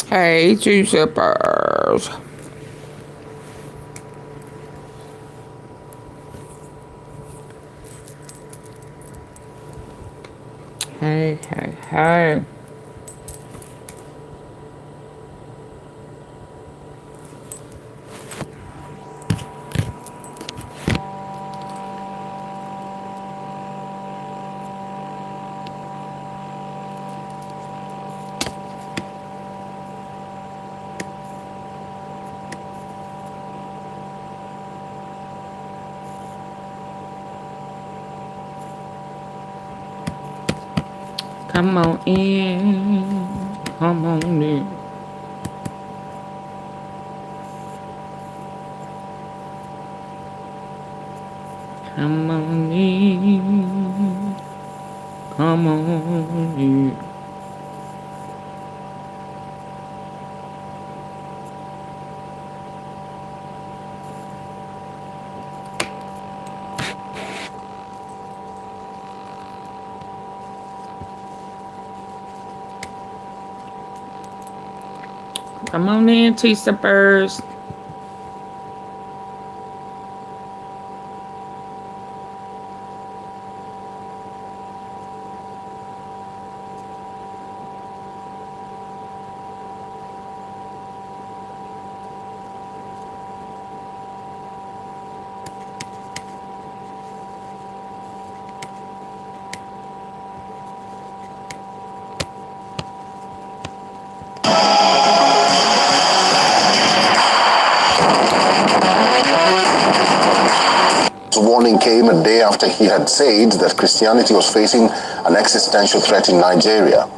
Hey, two zippers. Hey, hey, hey. Come on in. Come on in. Come on in. Come on in. Come on in, T-Zippers. Warning came a day after he had said that Christianity was facing an existential threat in Nigeria.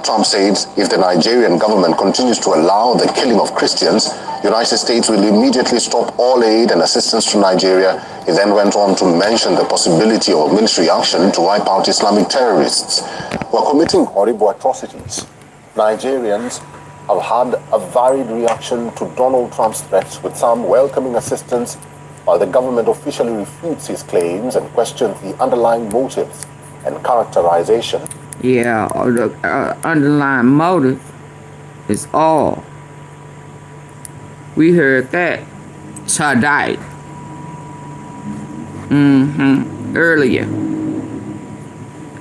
Trump said if the Nigerian government continues to allow the killing of Christians, the United States will immediately stop all aid and assistance to Nigeria. He then went on to mention the possibility of military action to wipe out Islamic terrorists who are committing horrible atrocities. Nigerians have had a varied reaction to Donald Trump's threats, with some welcoming assistance, while the government officially refutes his claims and questions the underlying motives and characterization. Yeah, or the underlying motive is all. We heard that today. Earlier.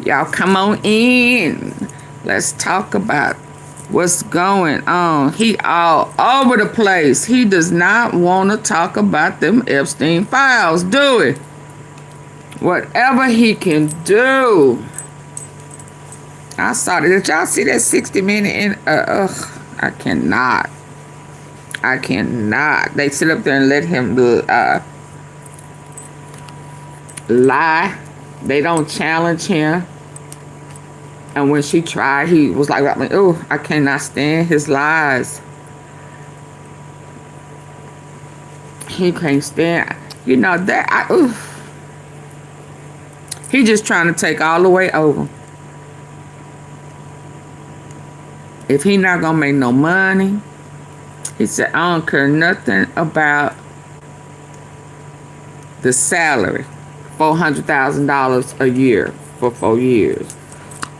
Y'all come on in. Let's talk about what's going on. He all over the place. He does not want to talk about them Epstein files, do it. Whatever he can do. I saw that. Did y'all see that 60-minute in? I cannot. I cannot. They sit up there and let him lie. They don't challenge him. And when she tried, he was like, oh, I cannot stand his lies. He can't stand, you know, that. He just trying to take all the way over. If he not going to make no money, he said, I don't care nothing about the salary. $400,000 a year for 4 years.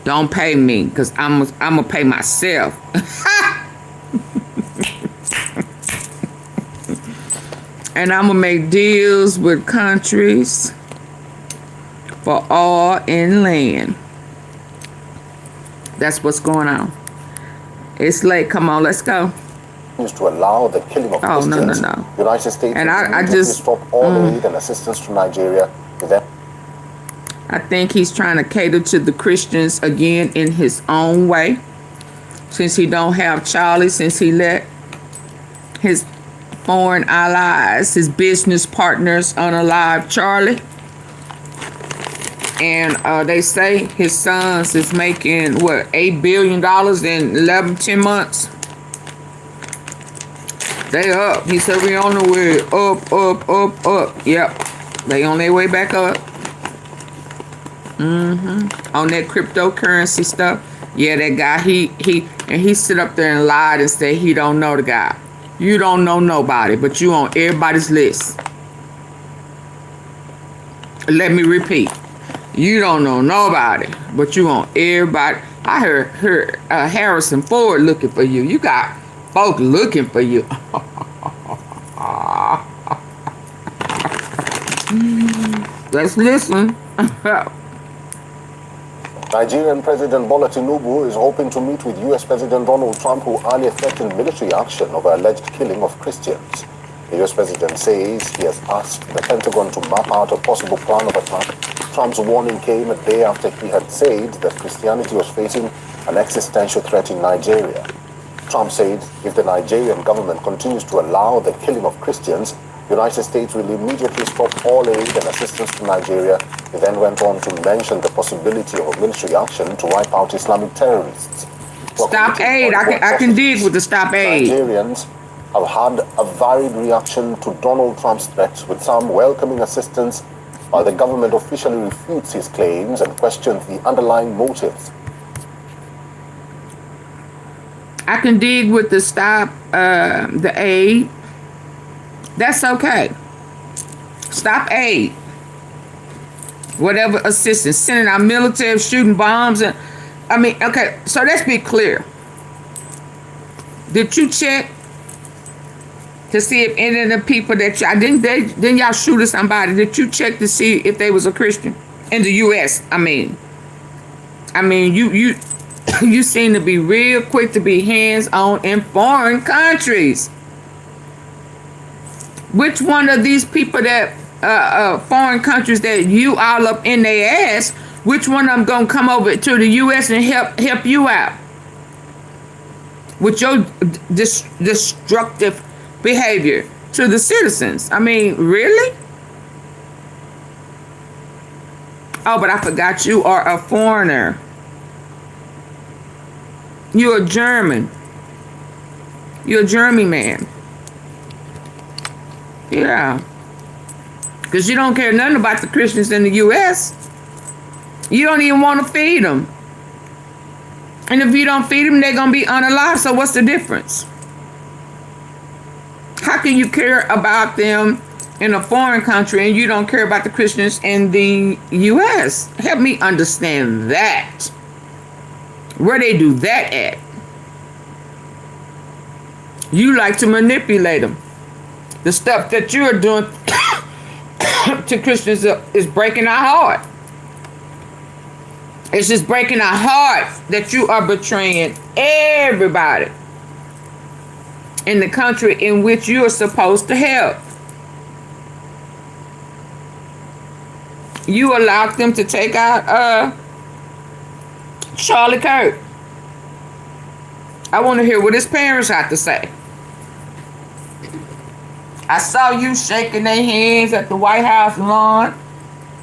Don't pay me, because I'm going to pay myself. And I'm going to make deals with countries for oil and land. That's what's going on. It's late. Come on, let's go. To allow the killing of Christians. No. United States and I just stop all aid and assistance to Nigeria. I think he's trying to cater to the Christians again in his own way. Since he don't have Charlie, since he let his foreign allies, his business partners, unalive Charlie. And they say his sons is making, what, $8 billion in 10 months? They up. He said we on the way up. Yep. They on their way back up. On that cryptocurrency stuff. Yeah, that guy, he sit up there and lied and said he don't know the guy. You don't know nobody, but you on everybody's list. Let me repeat. You don't know nobody, but you on everybody. I heard Harrison Ford looking for you. You got Folks looking for you. Let's listen. Nigerian President Bola Tinubu is hoping to meet with U.S. President Donald Trump, who earlier threatened military action over alleged killing of Christians. The U.S. President says he has asked the Pentagon to map out a possible plan of attack. Trump's warning came a day after he had said that Christianity was facing an existential threat in Nigeria. Trump said if the Nigerian government continues to allow the killing of Christians, the United States will immediately stop all aid and assistance to Nigeria. He then went on to mention the possibility of a military action to wipe out Islamic terrorists. Stop aid. I can dig with the stop aid. Nigerians have had a varied reaction to Donald Trump's threats, with some welcoming assistance, while the government officially refutes his claims and questions the underlying motives. I can dig with the stop, the aid. That's okay. Stop aid. Whatever assistance. Sending our military, shooting bombs. And I mean, okay, so let's be clear. Did you check to see if any of the people that y'all, didn't y'all shoot at somebody? Did you check to see if they was a Christian? In the U.S., I mean, you you seem to be real quick to be hands-on in foreign countries. Which one of these people that foreign countries that you all up in their ass, which one of them gonna come over to the U.S. and help you out with your destructive behavior to the citizens? I mean, really? Oh, but I forgot you are a foreigner. You're a German. You're a German man. Yeah. Because you don't care nothing about the Christians in the U.S. You don't even want to feed them. And if you don't feed them, they're going to be unalive. So what's the difference? How can you care about them in a foreign country and you don't care about the Christians in the U.S.? Help me understand that. Where they do that at? You like to manipulate them. The stuff that you're doing to Christians is breaking our heart. It's just breaking our heart that you are betraying everybody in the country in which you are supposed to help. You allowed them to take out Charlie Kirk. I want to hear what his parents have to say. I saw you shaking their hands at the White House lawn,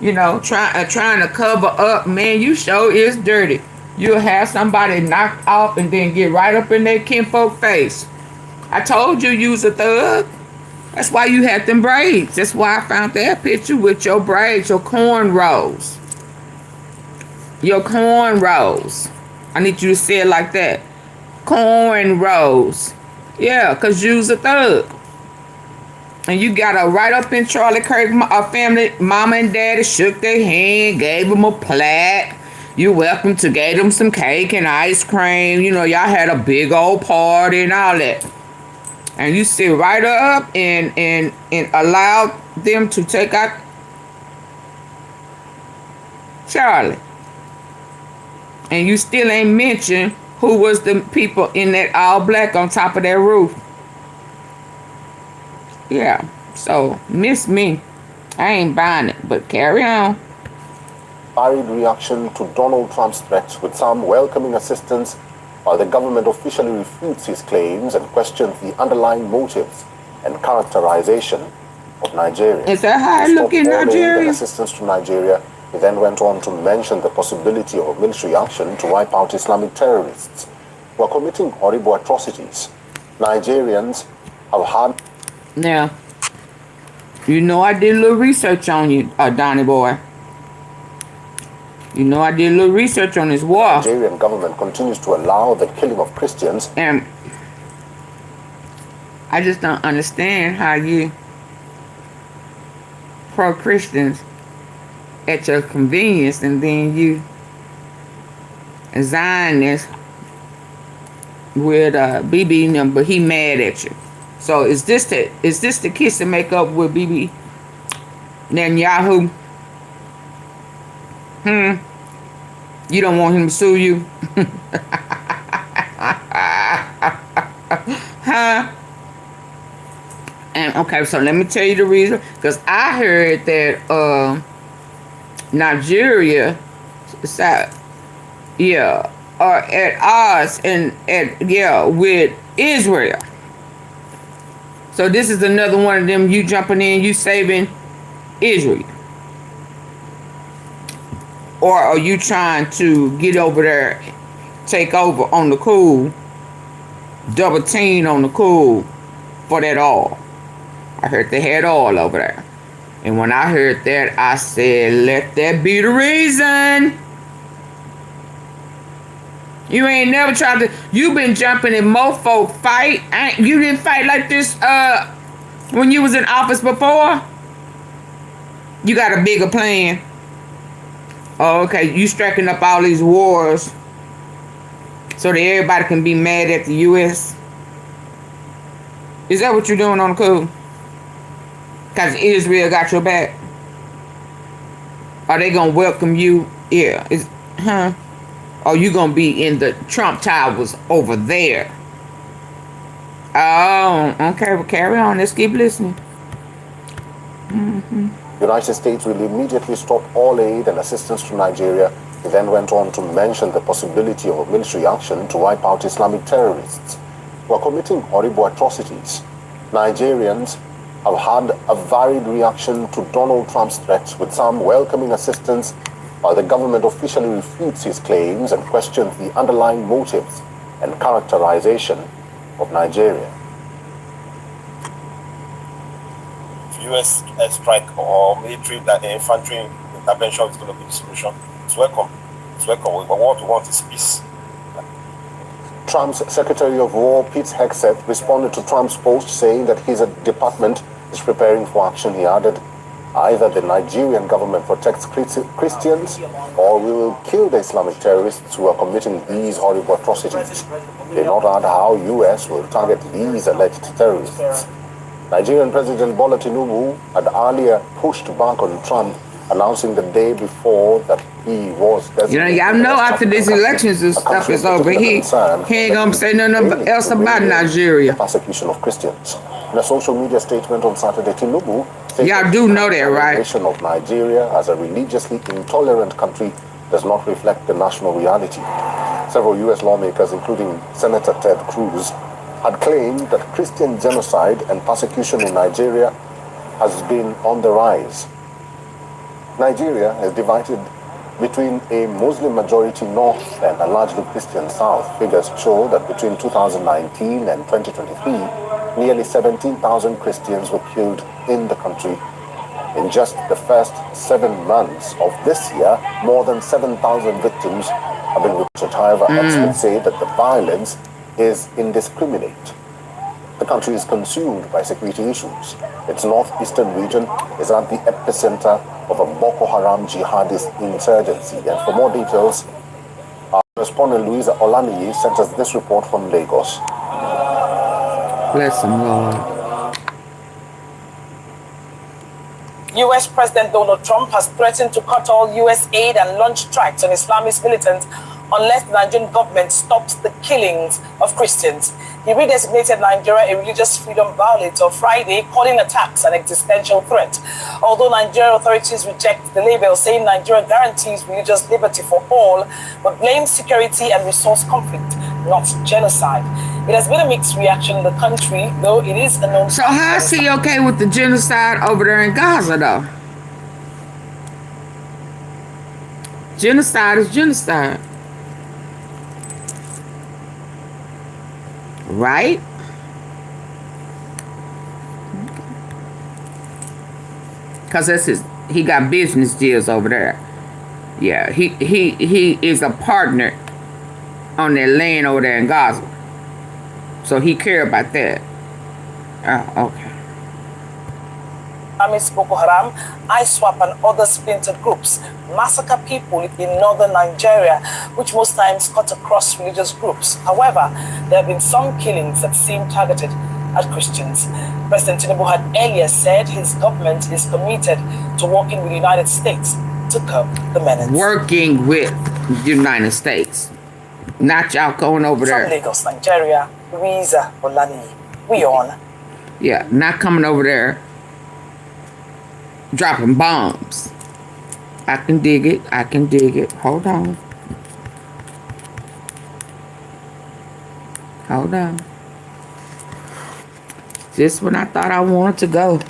you know, trying to cover up. Man, you sure is dirty. You'll have somebody knocked off and then get right up in their kinfolk face. I told you was a thug. That's why you had them braids. That's why I found that picture with your braids, your cornrows. Your cornrows. I need you to say it like that. Cornrows. Yeah, because you's a thug. And you got her right up in Charlie Kirk family. Mama and daddy shook their hand, gave them a plaque. You're welcome to, gave them some cake and ice cream. You know, y'all had a big old party and all that. And you sit right up and allow them to take out Charlie. And you still ain't mentioned who was the people in that all black on top of that roof. Yeah, so miss me. I ain't buying it, but carry on. Varied reaction to Donald Trump's threats, with some welcoming assistance, while the government officially refutes his claims and questions the underlying motives and characterization of Nigeria. Is that how I look in Nigeria? Assistance to Nigeria. He then went on to mention the possibility of military action to wipe out Islamic terrorists who are committing horrible atrocities. Nigerians have had... Now, you know I did a little research on you, Donnie boy. You know I did a little research on this war. The Nigerian government continues to allow the killing of Christians. And I just don't understand how you pro-Christians at your convenience, and then you Zionists with BB and them, but he mad at you. So is this the kiss to make up with BB Netanyahu? You don't want him to sue you? Huh? And okay, so let me tell you the reason. Because I heard that Nigeria, are at odds with Israel. So this is another one of them, you jumping in, you saving Israel. Or are you trying to get over there, take over on the cool, double team on the cool for that oil? I heard they had oil over there. And when I heard that, I said, let that be the reason. You ain't never tried to, you been jumping in mofo fight. You didn't fight like this when you was in office before? You got a bigger plan. Oh, okay, you striking up all these wars so that everybody can be mad at the U.S.? Is that what you're doing on the cool? Because Israel got your back? Are they going to welcome you? Yeah. Or you going to be in the Trump Towers over there? Oh, okay, well, carry on. Let's keep listening. The United States will immediately stop all aid and assistance to Nigeria. He then went on to mention the possibility of a military action to wipe out Islamic terrorists who are committing horrible atrocities. Nigerians have had a varied reaction to Donald Trump's threats, with some welcoming assistance, while the government officially refutes his claims and questions the underlying motives and characterization of Nigeria. U.S. strike or military infantry intervention is going to be the solution. It's welcome. It's welcome. What we want is peace. Trump's Secretary of War, Pete Hegseth, responded to Trump's post saying that his department is preparing for action. He added, either the Nigerian government protects Christians or we will kill the Islamic terrorists who are committing these horrible atrocities. He did not add how U.S. will target these alleged terrorists. Nigerian President Bola Tinubu had earlier pushed back on Trump, announcing the day before that he was designated. Y'all know after these elections and stuff is over, he ain't gonna say nothing else about Nigeria. The persecution of Christians. In a social media statement on Saturday, Tinubu said y'all do know that, right? The nation of Nigeria as a religiously intolerant country does not reflect the national reality. Several U.S. lawmakers, including Senator Ted Cruz, had claimed that Christian genocide and persecution in Nigeria has been on the rise. Nigeria is divided between a Muslim-majority north and a largely Christian south. Figures show that between 2019 and 2023, nearly 17,000 Christians were killed in the country. In just the first 7 months of this year, more than 7,000 victims have been reported. However, experts say that the violence is indiscriminate. The country is consumed by security issues. Its northeastern region is at the epicenter of a Boko Haram jihadist insurgency. And for more details, our correspondent Louisa Olaniyi sent us this report from Lagos. Bless him, Lord. U.S. President Donald Trump has threatened to cut all U.S. aid and launch strikes on Islamist militants unless the Nigerian government stops the killings of Christians. He redesignated Nigeria a religious freedom violator Friday, calling attacks an existential threat. Although Nigerian authorities reject the label, saying Nigeria guarantees religious liberty for all, but blames security and resource conflict, not genocide. It has been a mixed reaction in the country, though it is a known... So how is he okay with the genocide over there in Gaza, though? Genocide is genocide. Right? Because that's he got business deals over there. Yeah, he is a partner on that land over there in Gaza. So he care about that. Oh, okay. Islamist Boko Haram, ISWAP, and other splintered groups massacre people in northern Nigeria, which most times cut across religious groups. However, there have been some killings that seem targeted at Christians. President Tinubu had earlier said his government is committed to working with the United States to curb the menace. Working with the United States. Not y'all going over there. From Lagos, Nigeria, Louisa Olani. We on. Yeah, not coming over there dropping bombs. I can dig it. I can dig it. Hold on. Hold on. Just when I thought I wanted to go.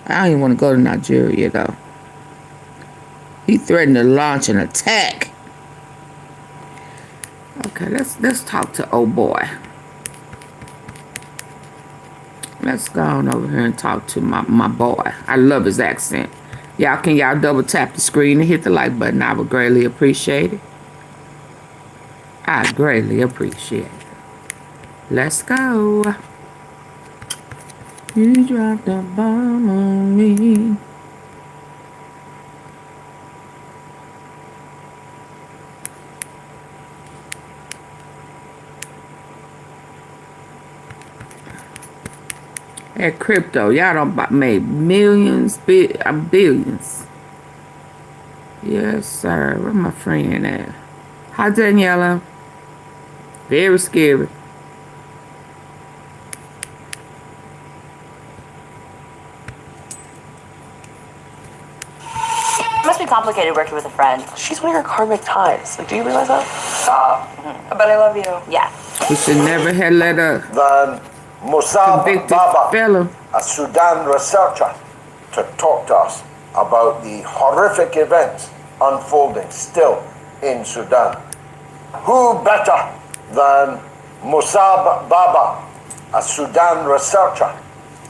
I don't even want to go to Nigeria, though. He threatened to launch an attack. Okay, let's talk to old boy. Let's go on over here and talk to my boy. I love his accent. Y'all double tap the screen and hit the like button. I would greatly appreciate it. I greatly appreciate it. Let's go. You dropped a bomb on me. That crypto, y'all done made millions, billions. Yes, sir. Where my friend at? Hi, Daniela. Very scary. It must be complicated working with a friend. She's one of your karmic ties. Like, do you realize that? But I love you. Yeah. We should never have let a Than Musab convicted Baba, fellow. a Sudan researcher, to talk to us about the horrific events unfolding still in Sudan. Who better than Musab Baba, a Sudan researcher,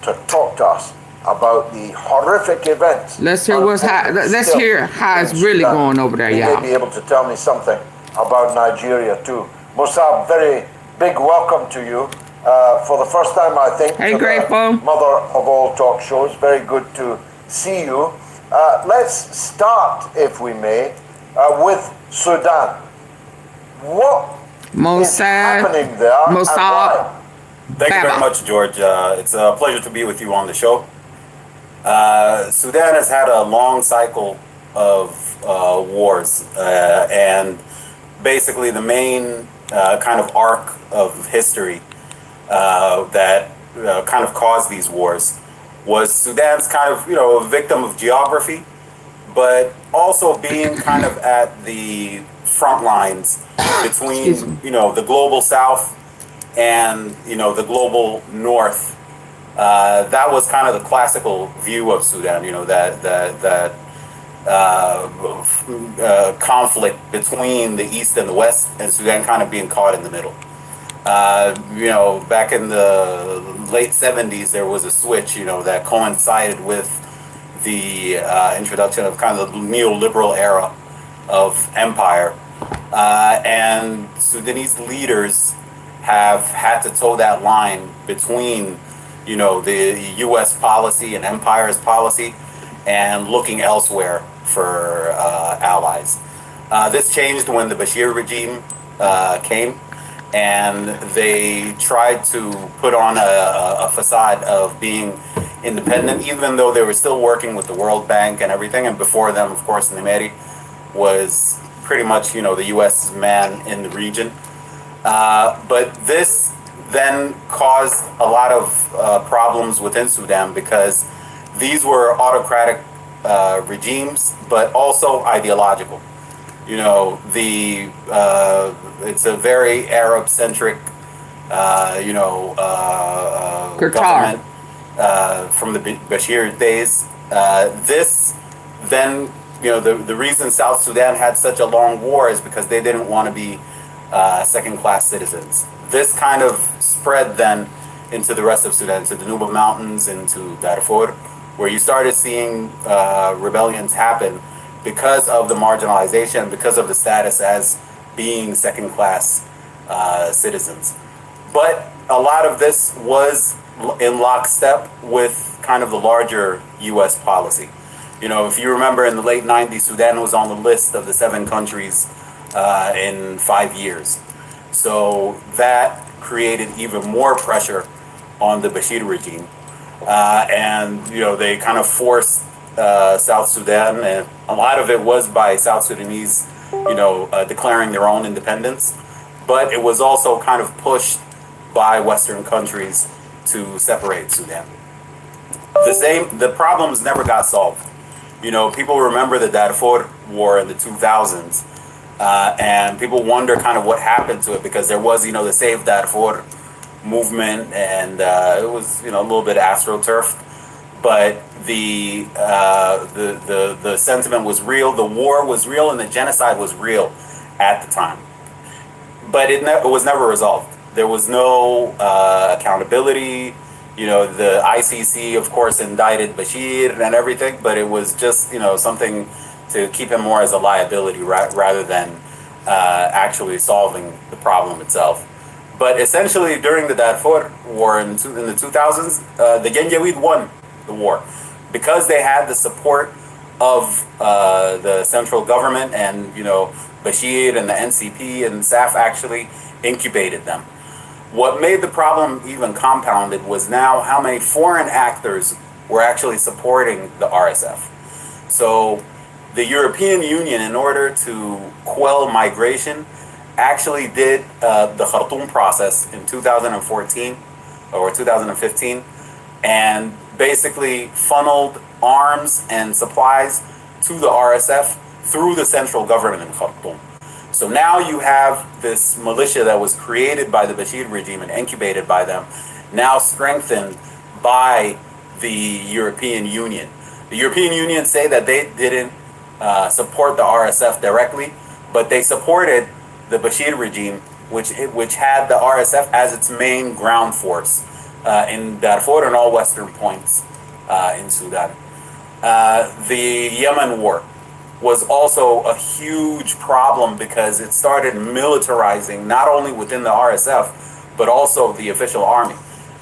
to talk to us about the horrific events? Let's hear let's hear how it's really going over there, y'all. You may be able to tell me something about Nigeria too. Musab, very big welcome to you. For the first time, I think, hey, to Grateful. the mother of all talk shows. Very good to see you. Let's start, if we may, with Sudan. What is happening there? Mossad. Thank you very much, George. It's a pleasure to be with you on the show. Sudan has had a long cycle of wars, and basically the main kind of arc of history that kind of caused these wars was Sudan's kind of, a victim of geography, but also being kind of at the front lines between, the global south and, the global north. That was kind of the classical view of Sudan, that conflict between the east and the west, and Sudan kind of being caught in the middle. Back in the late 70s, there was a switch, that coincided with the introduction of kind of the neoliberal era of empire. And Sudanese leaders have had to toe that line between, the U.S. policy and empire's policy and looking elsewhere for allies. This changed when the Bashir regime came. And they tried to put on a facade of being independent, even though they were still working with the World Bank and everything. And before them, of course, Nimeri was pretty much, the U.S. man in the region. But this then caused a lot of problems within Sudan, because these were autocratic regimes, but also ideological. It's a very Arab-centric, government from the Bashir days. This then, the reason South Sudan had such a long war is because they didn't want to be second-class citizens. This kind of spread then into the rest of Sudan, to the Nuba Mountains, into Darfur, where you started seeing rebellions happen because of the marginalization, because of the status as being second-class citizens. But a lot of this was in lockstep with kind of the larger U.S. policy. You know, if you remember in the late 90s, Sudan was on the list of the 7 countries in 5 years. So that created even more pressure on the Bashir regime. And, you know, they kind of forced South Sudan, and a lot of it was by South Sudanese, you know, declaring their own independence. But it was also kind of pushed by Western countries to separate Sudan. The problems never got solved. You know, people remember the Darfur war in the 2000s, and people wonder kind of what happened to it, because there was, you know, the Save Darfur movement, and it was, you know, a little bit astroturfed, but the sentiment was real, the war was real, and the genocide was real at the time. But it was never resolved. There was no accountability. You know, the ICC, of course, indicted Bashir and everything, but it was just, you know, something to keep him more as a liability rather than actually solving the problem itself. But essentially, during the Darfur war in the 2000s, the Janjaweed won the war because they had the support of the central government, and, you know, Bashir and the NCP and SAF actually incubated them. What made the problem even compounded was now how many foreign actors were actually supporting the RSF. So the European Union, in order to quell migration, actually did the Khartoum process in 2014 or 2015, and basically funneled arms and supplies to the RSF through the central government in Khartoum. So now you have this militia that was created by the Bashir regime and incubated by them, now strengthened by the European Union. The European Union say that they didn't support the RSF directly, but they supported the Bashir regime, which had the RSF as its main ground force in Darfur and all western points in Sudan. The Yemen war was also a huge problem because it started militarizing not only within the RSF, but also the official army.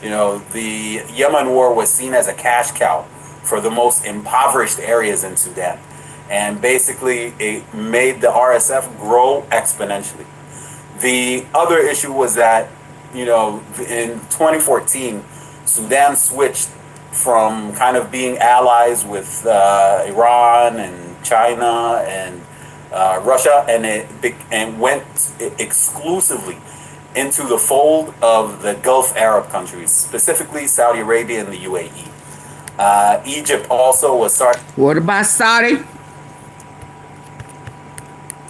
You know, the Yemen war was seen as a cash cow for the most impoverished areas in Sudan. And basically, it made the RSF grow exponentially. The other issue was that, you know, in 2014, Sudan switched from kind of being allies with Iran and China and Russia, and went exclusively into the fold of the Gulf Arab countries, specifically Saudi Arabia and the UAE. Egypt also was starting. What about Saudi?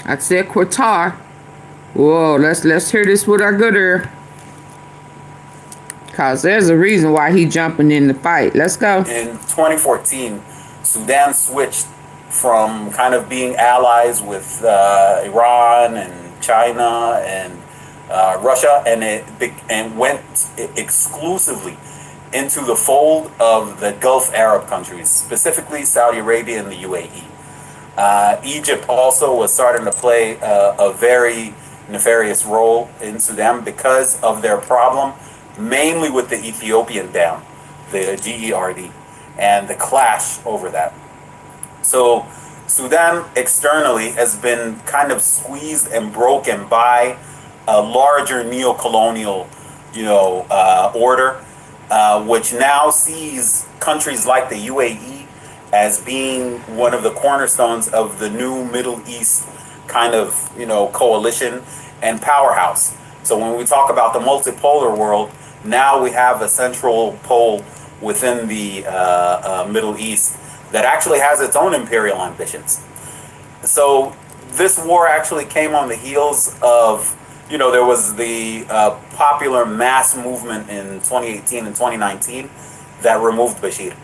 I said Qatar. Whoa, let's hear this with our good ear. Cause there's a reason why he jumping in the fight. Let's go. In 2014, Sudan switched from kind of being allies with Iran and China and Russia, and went exclusively into the fold of the Gulf Arab countries, specifically Saudi Arabia and the UAE. Egypt also was starting to play a very nefarious role in Sudan because of their problem, mainly with the Ethiopian dam, the GERD, and the clash over that. So Sudan externally has been kind of squeezed and broken by a larger neo-colonial, order, which now sees countries like the UAE as being one of the cornerstones of the new Middle East kind of, coalition and powerhouse. So when we talk about the multipolar world, now we have a central pole within the Middle East that actually has its own imperial ambitions. So this war actually came on the heels of, there was the popular mass movement in 2018 and 2019 that removed Bashir.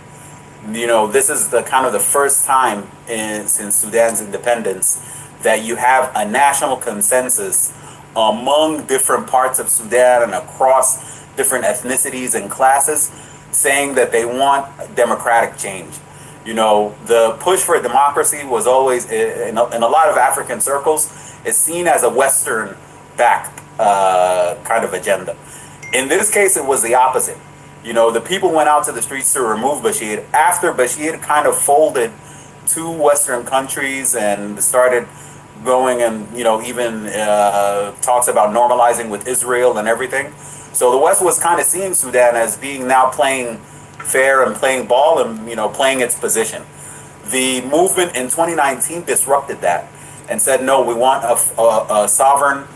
This is the kind of the first time since Sudan's independence that you have a national consensus among different parts of Sudan and across different ethnicities and classes saying that they want democratic change. The push for democracy was always, in a lot of African circles, is seen as a Western-backed kind of agenda. In this case, it was the opposite. You know, the people went out to the streets to remove Bashir after Bashir kind of folded to Western countries and started going and, you know, even talks about normalizing with Israel and everything. So the West was kind of seeing Sudan as being now playing fair and playing ball and, you know, playing its position. The movement in 2019 disrupted that and said, no, we want a sovereign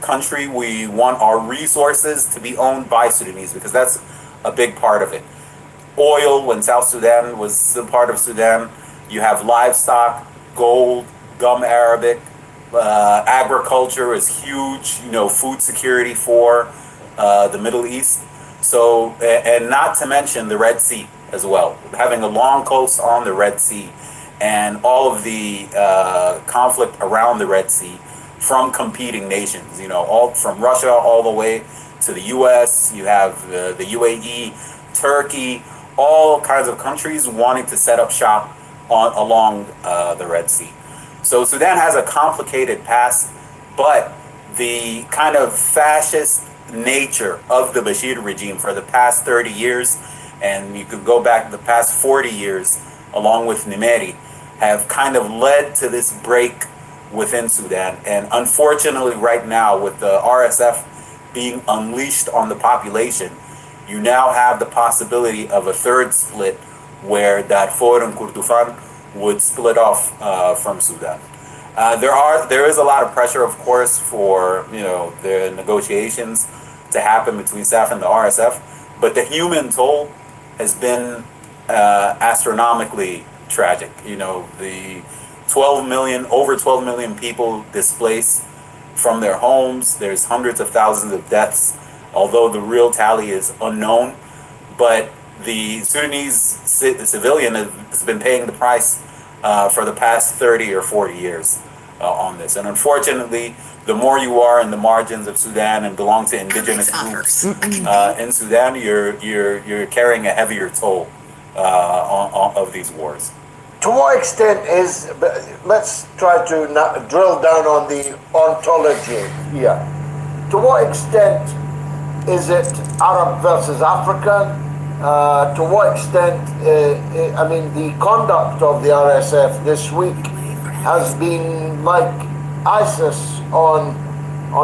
country. We want our resources to be owned by Sudanese, because that's a big part of it. Oil, when South Sudan was still part of Sudan, you have livestock, gold, gum arabic, agriculture is huge, you know, food security for the Middle East. So, and not to mention the Red Sea as well, having a long coast on the Red Sea and all of the conflict around the Red Sea from competing nations, you know, all from Russia all the way to the US. You have the UAE, Turkey, all kinds of countries wanting to set up shop along the Red Sea. So Sudan has a complicated past, but the kind of fascist nature of the Bashir regime for the past 30 years, and you could go back the past 40 years along with Nimeri, have kind of led to this break within Sudan. And unfortunately right now, with the RSF being unleashed on the population, you now have the possibility of a third split where Darfur and Kordofan would split off from Sudan. There is a lot of pressure, of course, for, you know, the negotiations to happen between SAF and the RSF, but the human toll has been astronomically tragic. You know, the over 12 million people displaced from their homes. There's hundreds of thousands of deaths, although the real tally is unknown. But the Sudanese civilian has been paying the price for the past 30 or 40 years on this. And unfortunately, the more you are in the margins of Sudan and belong to indigenous groups in Sudan, you're carrying a heavier toll of these wars. To what extent is, let's try to drill down on the ontology here. To what extent is it Arab versus African? To what extent, I mean, the conduct of the RSF this week has been like ISIS on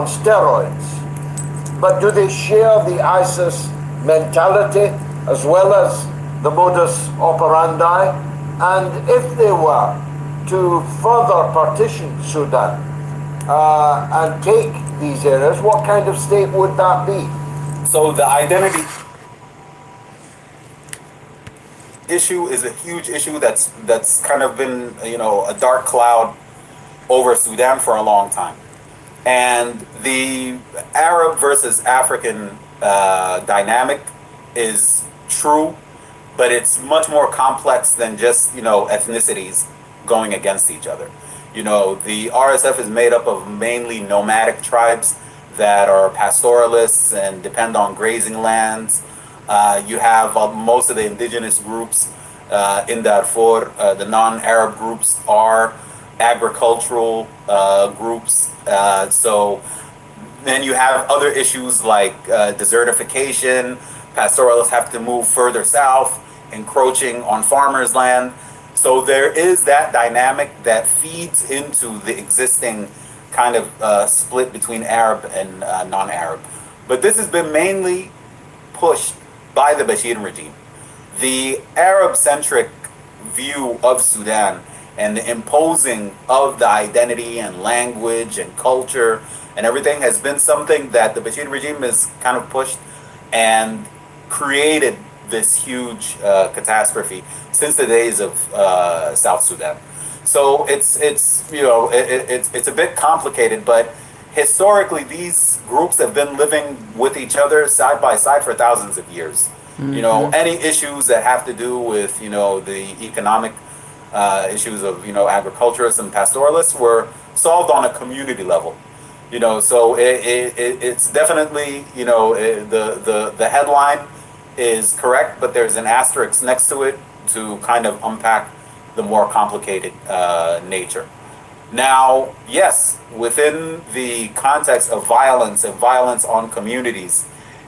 steroids. But do they share the ISIS mentality as well as the modus operandi? And if they were to further partition Sudan and take these areas, what kind of state would that be? So the identity issue is a huge issue that's kind of been, you know, a dark cloud over Sudan for a long time. And the Arab versus African dynamic is true, but it's much more complex than just, you know, ethnicities going against each other. You know, the RSF is made up of mainly nomadic tribes that are pastoralists and depend on grazing lands. You have most of the indigenous groups in Darfur. The non-Arab groups are agricultural groups. So then you have other issues like desertification. Pastoralists have to move further south, encroaching on farmers' land. So there is that dynamic that feeds into the existing kind of split between Arab and non-Arab. But this has been mainly pushed by the Bashir regime. The Arab-centric view of Sudan and the imposing of the identity and language and culture and everything has been something that the Bashir regime has kind of pushed and created this huge catastrophe since the days of South Sudan. So it's you know, it's a bit complicated, but historically these groups have been living with each other side by side for thousands of years. Mm-hmm. You know, any issues that have to do with, you know, the economic issues of, you know, agriculturists and pastoralists were solved on a community level. You know, so it's definitely, you know, the headline is correct, but there's an asterisk next to it to kind of unpack the more complicated nature. Now, yes, within the context of violence and violence on communities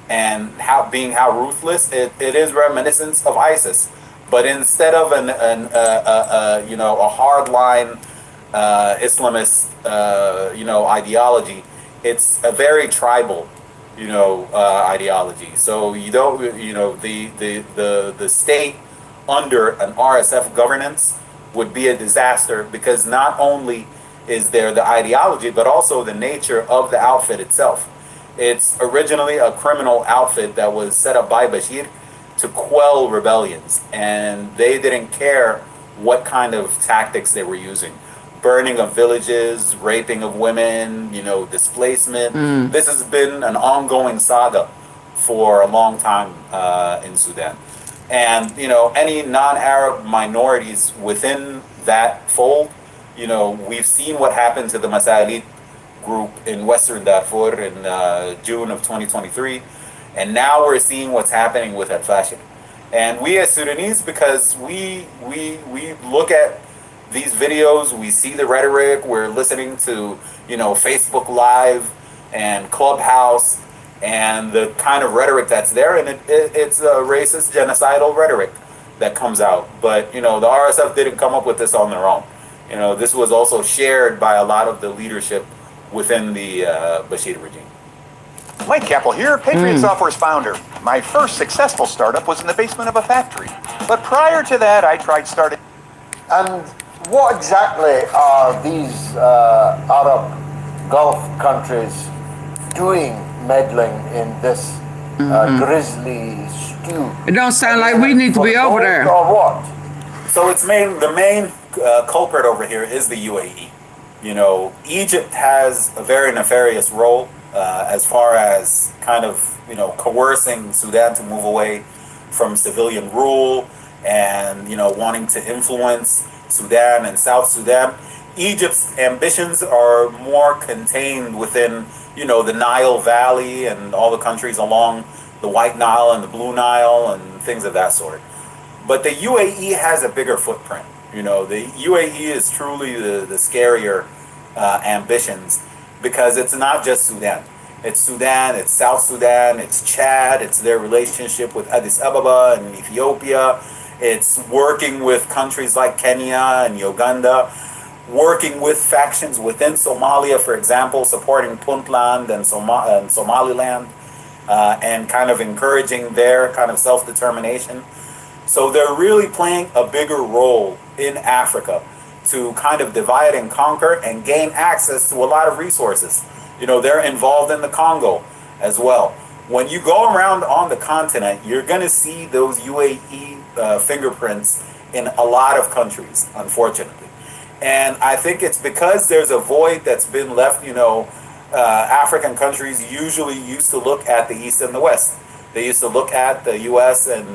and how ruthless, it is reminiscent of ISIS. But instead of a hardline Islamist ideology, it's a very tribal ideology. So you don't the state under an RSF governance would be a disaster, because not only is there the ideology, but also the nature of the outfit itself. It's originally a criminal outfit that was set up by Bashir to quell rebellions, and they didn't care what kind of tactics they were using. Burning of villages, raping of women, displacement. This has been an ongoing saga for a long time in Sudan. And, any non-Arab minorities within that fold, we've seen what happened to the Masalit group in Western Darfur in June of 2023. And now we're seeing what's happening with Al-Fashir. And we as Sudanese, because we look at these videos, we see the rhetoric, we're listening to, Facebook Live and Clubhouse and the kind of rhetoric that's there, and it's a racist, genocidal rhetoric that comes out. But, the RSF didn't come up with this on their own. This was also shared by a lot of the leadership within the Bashir regime. Mike Capel here, Patriot Software's founder. My first successful startup was in the basement of a factory. But prior to that, I tried starting... And what exactly are these Arab Gulf countries doing meddling in this grisly stew? It don't sound like we need to be over there. Or what? So the main culprit over here is the UAE. Egypt has a very nefarious role as far as kind of, coercing Sudan to move away from civilian rule and, wanting to influence Sudan and South Sudan. Egypt's ambitions are more contained within, the Nile Valley and all the countries along the White Nile and the Blue Nile and things of that sort. But the UAE has a bigger footprint. The UAE is truly the scarier ambitions, because it's not just Sudan. It's Sudan, it's South Sudan, it's Chad, it's their relationship with Addis Ababa and Ethiopia. It's working with countries like Kenya and Uganda, working with factions within Somalia, for example, supporting Puntland and Somaliland, and kind of encouraging their kind of self-determination. So they're really playing a bigger role in Africa to kind of divide and conquer and gain access to a lot of resources. They're involved in the Congo as well. When you go around on the continent, you're going to see those UAE fingerprints in a lot of countries, unfortunately. And I think it's because there's a void that's been left. African countries usually used to look at the East and the West. They used to look at the US and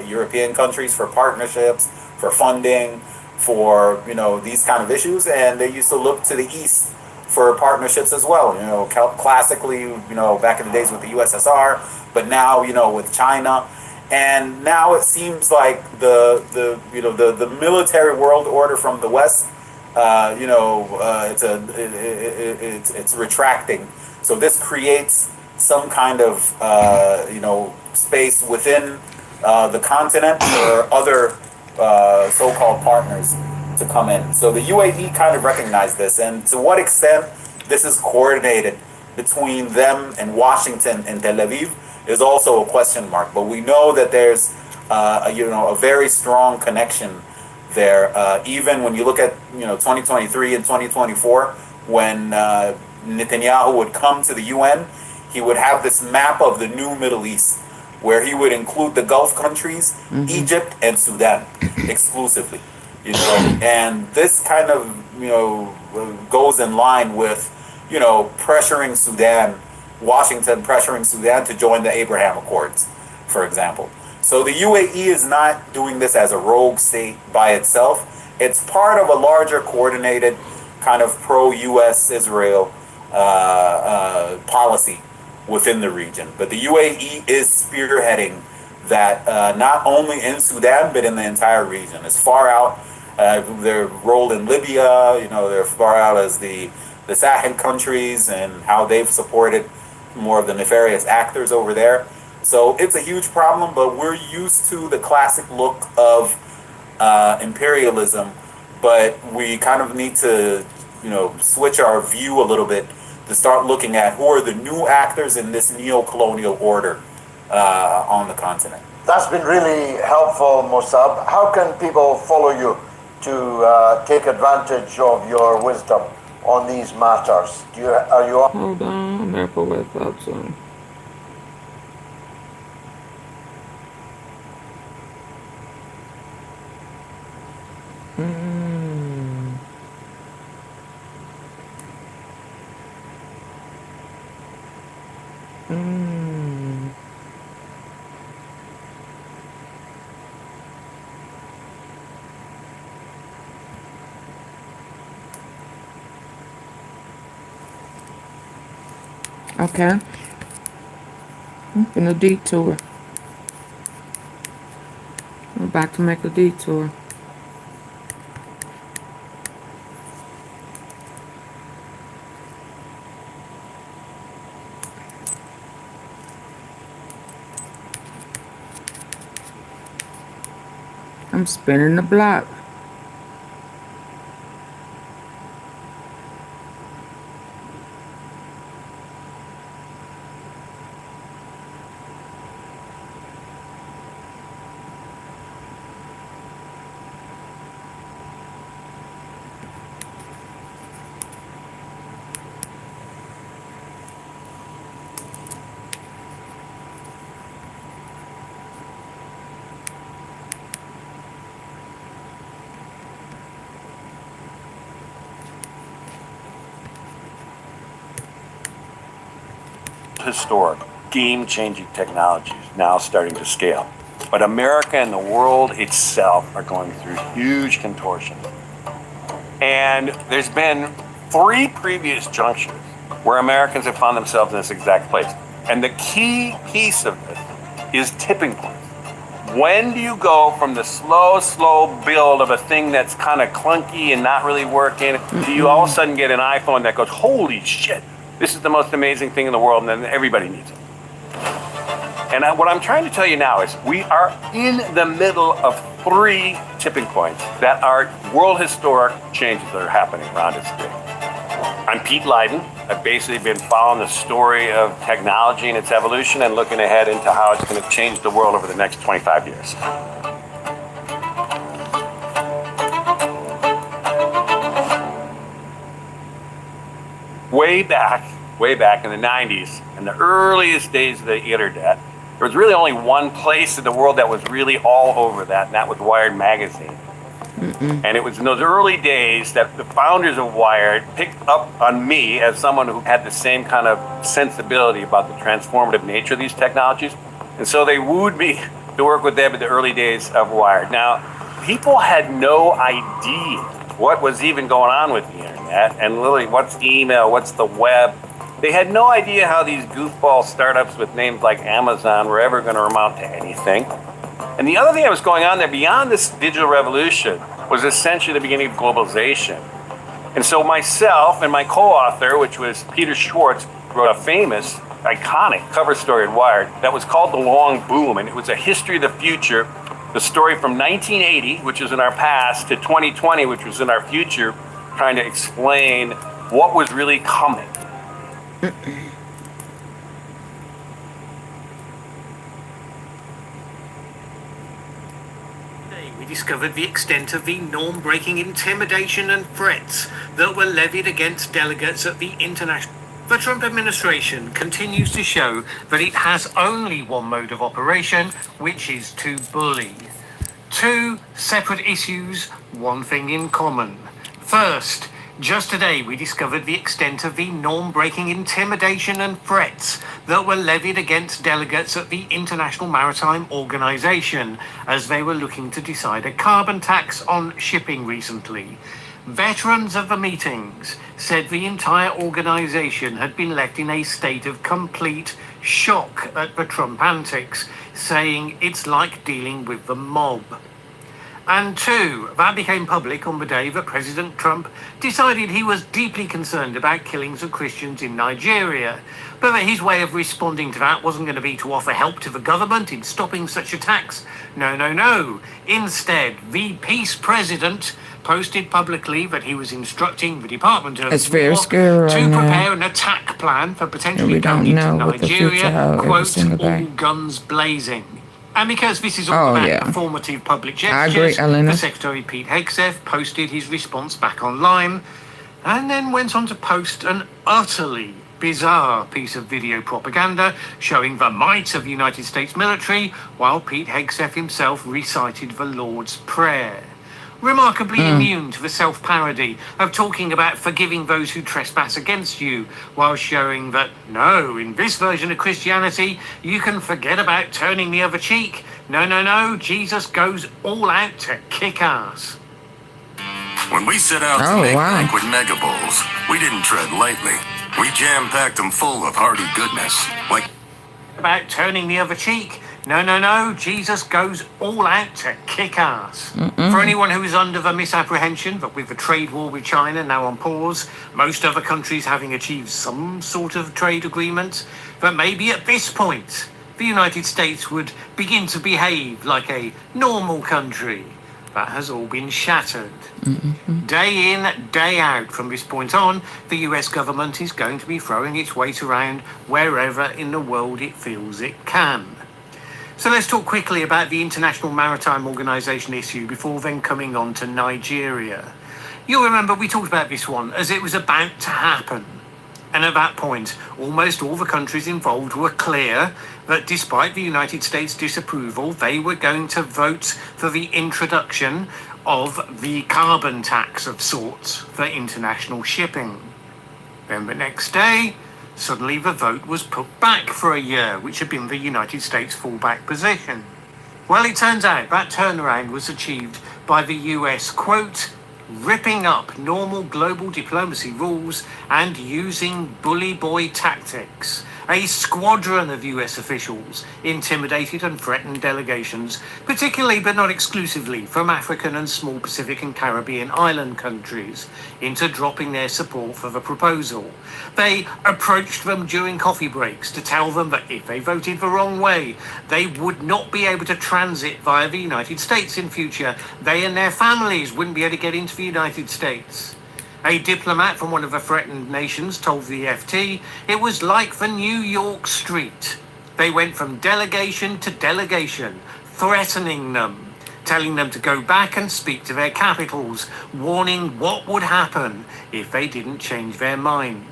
European countries for partnerships, for funding, for, these kind of issues. And they used to look to the East for partnerships as well. Classically, back in the days with the USSR, but now, with China. And now it seems like the military world order from the West, it's retracting. So this creates some kind of space within the continent for other so-called partners to come in. So the UAE kind of recognized this, and to what extent this is coordinated between them and Washington and Tel Aviv is also a question mark. But we know that there's a very strong connection there. Even when you look at 2023 and 2024, when Netanyahu would come to the UN, he would have this map of the new Middle East, where he would include the Gulf countries, Egypt and Sudan exclusively. And this kind of goes in line with pressuring Sudan, Washington pressuring Sudan to join the Abraham Accords, for example. So the UAE is not doing this as a rogue state by itself. It's part of a larger coordinated kind of pro-US Israel policy within the region. But the UAE is spearheading that not only in Sudan, but in the entire region. As far out, their role in Libya, they're far out as the Sahel countries and how they've supported more of the nefarious actors over there. So it's a huge problem, but we're used to the classic look of imperialism, but we kind of need to, switch our view a little bit to start looking at who are the new actors in this neo-colonial order on the continent. That's been really helpful, Mossab. How can people follow you to take advantage of your wisdom on these matters? Are you on? Hold on, I'm here for web thoughts on. Okay. In a detour. We're about to make a detour. I'm spinning the block. Historic, game-changing technologies now starting to scale. But America and the world itself are going through huge contortion. And there's been 3 previous junctures where Americans have found themselves in this exact place. And the key piece of this is tipping points. When do you go from the slow build of a thing that's kind of clunky and not really working, do you all of a sudden get an iPhone that goes, holy shit, this is the most amazing thing in the world, and then everybody needs it. And what I'm trying to tell you now is we are in the middle of 3 tipping points that are world historic changes that are happening around us today. I'm Pete Leiden. I've basically been following the story of technology and its evolution and looking ahead into how it's going to change the world over the next 25 years. Way back in the 90s, in the earliest days of the internet, there was really only one place in the world that was really all over that, and that was Wired magazine. And it was in those early days that the founders of Wired picked up on me as someone who had the same kind of sensibility about the transformative nature of these technologies. And so they wooed me to work with them in the early days of Wired. Now, people had no idea what was even going on with the internet, and literally what's email, what's the web. They had no idea how these goofball startups with names like Amazon were ever going to amount to anything. And the other thing that was going on there beyond this digital revolution was essentially the beginning of globalization. And so myself and my co-author, which was Peter Schwartz, wrote a famous, iconic cover story at Wired that was called The Long Boom, and it was a history of the future, the story from 1980, which is in our past, to 2020, which was in our future, trying to explain what was really coming. We discovered the extent of the norm-breaking intimidation and threats that were levied against delegates at the international. The Trump administration continues to show that it has only one mode of operation, which is to bully. 2 separate issues, one thing in common. First, just today we discovered the extent of the norm-breaking intimidation and threats that were levied against delegates at the International Maritime Organization as they were looking to decide a carbon tax on shipping recently. Veterans of the meetings said the entire organization had been left in a state of complete shock at the Trump antics, saying it's like dealing with the mob. And two, that became public on the day that President Trump decided he was deeply concerned about killings of Christians in Nigeria, but that his way of responding to that wasn't going to be to offer help to the government in stopping such attacks. No, no, no. Instead, the peace president posted publicly that he was instructing the Department of It's very War scary to right now. prepare an attack plan for potentially We don't going know into what the future Nigeria, holds every quote, single day. all guns blazing. And because this is all Oh, about yeah. performative public I agree, gestures, Elena. the Secretary Pete Hegseth posted his response back online and then went on to post an utterly bizarre piece of video propaganda showing the might of the United States military while Pete Hegseth himself recited the Lord's Prayer. Remarkably immune to the self-parody of talking about forgiving those who trespass against you, while showing that, no, in this version of Christianity, you can forget about turning the other cheek. No, no, no, Jesus goes all out to kick ass. When we set out to make banquet mega bowls, we didn't tread lightly. We jam-packed them full of hearty goodness, like About turning the other cheek. No, no, no, Jesus goes all out to kick ass. For anyone who is under the misapprehension that with the trade war with China now on pause, most other countries having achieved some sort of trade agreement, that maybe at this point, the United States would begin to behave like a normal country. That has all been shattered. Day in, day out from this point on, the US government is going to be throwing its weight around wherever in the world it feels it can. So let's talk quickly about the International Maritime Organization issue before then coming on to Nigeria. You'll remember we talked about this one as it was about to happen. And at that point, almost all the countries involved were clear that despite the United States' disapproval, they were going to vote for the introduction of the carbon tax of sorts for international shipping. Then the next day, suddenly the vote was put back for a year, which had been the United States' fallback position. Well, it turns out that turnaround was achieved by the US, quote, ripping up normal global diplomacy rules and using bully boy tactics. A squadron of US officials intimidated and threatened delegations, particularly but not exclusively from African and small Pacific and Caribbean island countries, into dropping their support for the proposal. They approached them during coffee breaks to tell them that if they voted the wrong way, they would not be able to transit via the United States in future. They and their families wouldn't be able to get into the United States. A diplomat from one of the threatened nations told the FT it was like the New York street. They went from delegation to delegation, threatening them, telling them to go back and speak to their capitals, warning what would happen if they didn't change their mind.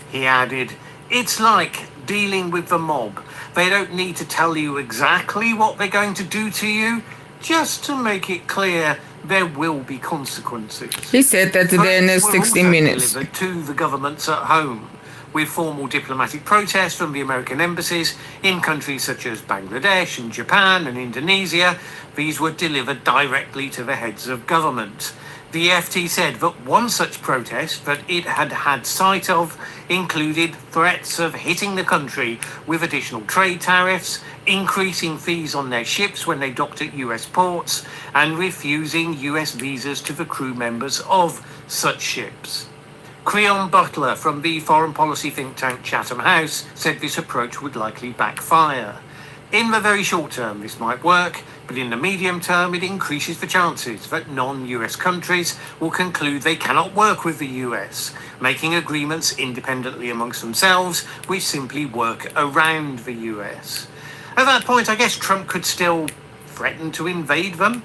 He added, it's like dealing with the mob. They don't need to tell you exactly what they're going to do to you, just to make it clear there will be consequences. He said that today in their 60 minutes. Delivered to the governments at home, with formal diplomatic protests from the American embassies in countries such as Bangladesh and Japan and Indonesia. These were delivered directly to the heads of government. The FT said that one such protest that it had had sight of included threats of hitting the country with additional trade tariffs, increasing fees on their ships when they docked at US ports, and refusing US visas to the crew members of such ships. Creon Butler from the foreign policy think tank Chatham House said this approach would likely backfire. In the very short term, this might work, but in the medium term, it increases the chances that non-US countries will conclude they cannot work with the US, making agreements independently amongst themselves, which simply work around the US. At that point, I guess Trump could still threaten to invade them.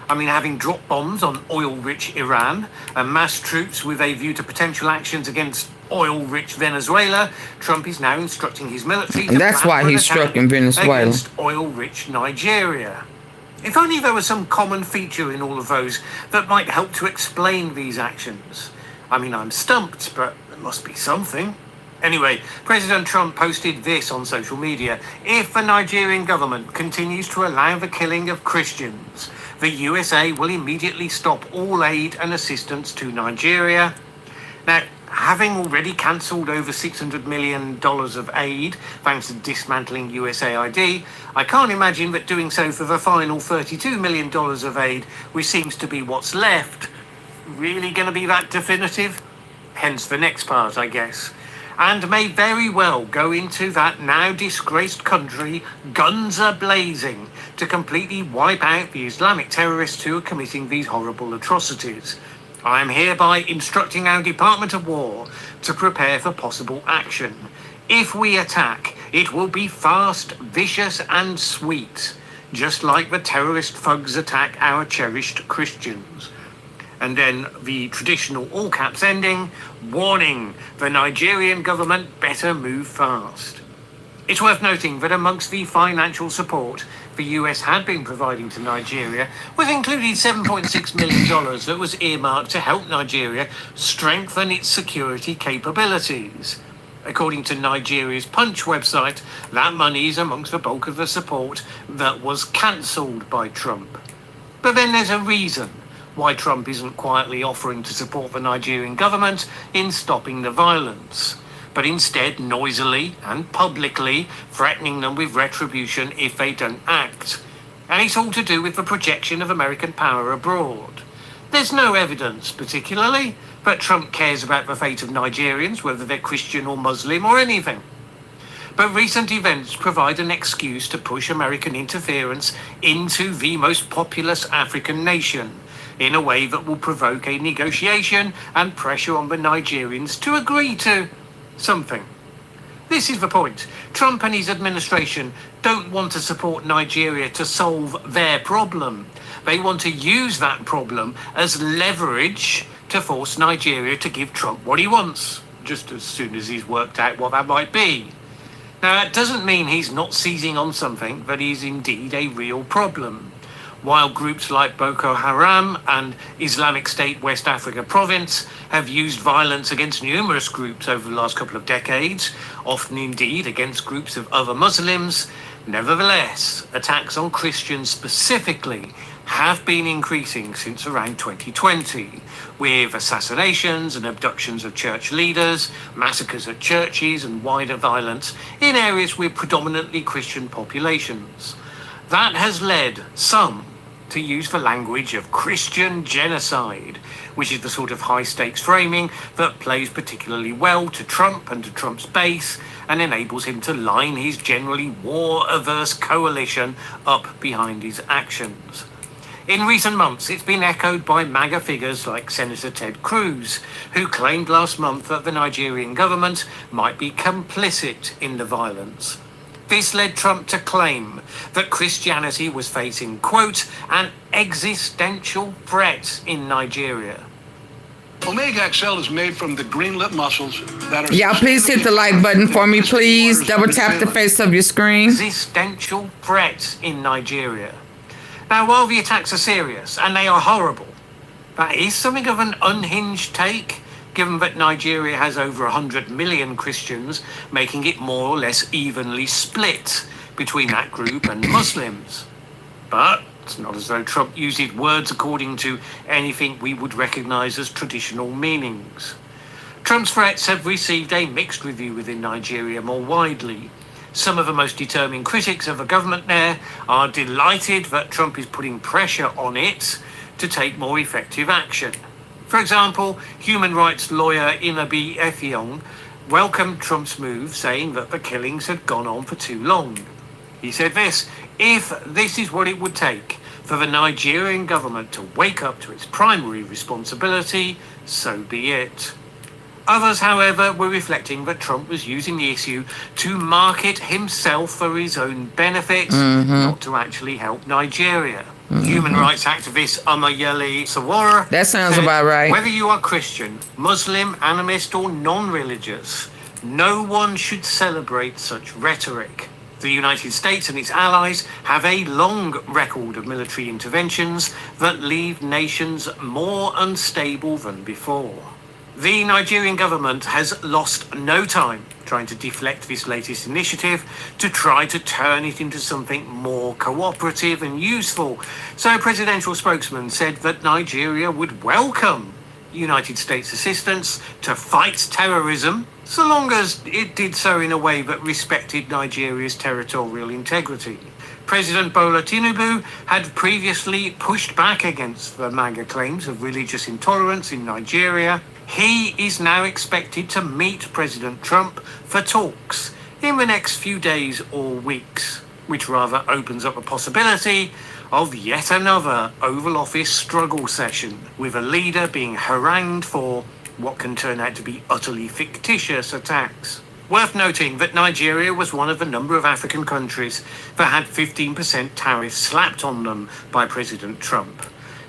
I mean, having dropped bombs on oil-rich Iran and massed troops with a view to potential actions against oil-rich Venezuela, Trump is now instructing his military And that's why he struck in Venezuela. Against oil-rich Nigeria. If only there was some common feature in all of those that might help to explain these actions. I mean, I'm stumped, but there must be something. Anyway, President Trump posted this on social media. If the Nigerian government continues to allow the killing of Christians, the USA will immediately stop all aid and assistance to Nigeria. Now, having already cancelled over $600 million of aid thanks to dismantling USAID, I can't imagine that doing so for the final $32 million of aid, which seems to be what's left, really going to be that definitive? Hence the next part, I guess. And may very well go into that now disgraced country, guns a-blazing, to completely wipe out the Islamic terrorists who are committing these horrible atrocities. I am hereby instructing our Department of War to prepare for possible action. If we attack, it will be fast, vicious and sweet, just like the terrorist thugs attack our cherished Christians. And then the traditional all caps ending, warning, the Nigerian government better move fast. It's worth noting that amongst the financial support the US had been providing to Nigeria was included $7.6 million that was earmarked to help Nigeria strengthen its security capabilities. According to Nigeria's Punch website, that money is amongst the bulk of the support that was cancelled by Trump. But then there's a reason why Trump isn't quietly offering to support the Nigerian government in stopping the violence, but instead noisily and publicly threatening them with retribution if they don't act. And it's all to do with the projection of American power abroad. There's no evidence, particularly, that Trump cares about the fate of Nigerians, whether they're Christian or Muslim or anything. But recent events provide an excuse to push American interference into the most populous African nation, in a way that will provoke a negotiation and pressure on the Nigerians to agree to something. This is the point. Trump and his administration don't want to support Nigeria to solve their problem. They want to use that problem as leverage to force Nigeria to give Trump what he wants, just as soon as he's worked out what that might be. Now, that doesn't mean he's not seizing on something that is indeed a real problem. While groups like Boko Haram and Islamic State West Africa Province have used violence against numerous groups over the last couple of decades, often indeed against groups of other Muslims, nevertheless, attacks on Christians specifically have been increasing since around 2020, with assassinations and abductions of church leaders, massacres at churches and wider violence in areas with predominantly Christian populations. That has led some to use the language of Christian genocide, which is the sort of high-stakes framing that plays particularly well to Trump and to Trump's base and enables him to line his generally war-averse coalition up behind his actions. In recent months, it's been echoed by MAGA figures like Senator Ted Cruz, who claimed last month that the Nigerian government might be complicit in the violence. This led Trump to claim that Christianity was facing, quote, an existential threat in Nigeria. Omega XL is made from the green lip muscles that are... Yeah, please hit the like button for me, please. Double tap the face of your screen. Existential threat in Nigeria. Now, while the attacks are serious, and they are horrible, that is something of an unhinged take, given that Nigeria has over 100 million Christians, making it more or less evenly split between that group and Muslims. But it's not as though Trump uses words according to anything we would recognize as traditional meanings. Trump's threats have received a mixed review within Nigeria more widely. Some of the most determined critics of the government there are delighted that Trump is putting pressure on it to take more effective action. For example, human rights lawyer Imabi Effiong welcomed Trump's move, saying that the killings had gone on for too long. He said this: if this is what it would take for the Nigerian government to wake up to its primary responsibility, so be it. Others, however, were reflecting that Trump was using the issue to market himself for his own benefit, not to actually help Nigeria. Human rights activist Omoyele Sowore. That sounds said, about right. Whether you are Christian, Muslim, animist, or non-religious, no one should celebrate such rhetoric. The United States and its allies have a long record of military interventions that leave nations more unstable than before. The Nigerian government has lost no time trying to deflect this latest initiative to try to turn it into something more cooperative and useful. So a presidential spokesman said that Nigeria would welcome United States assistance to fight terrorism, so long as it did so in a way that respected Nigeria's territorial integrity. President Bola Tinubu had previously pushed back against the Maga claims of religious intolerance in Nigeria. He is now expected to meet President Trump for talks in the next few days or weeks, which rather opens up a possibility of yet another Oval Office struggle session, with a leader being harangued for what can turn out to be utterly fictitious attacks. Worth noting that Nigeria was one of a number of African countries that had 15% tariffs slapped on them by President Trump.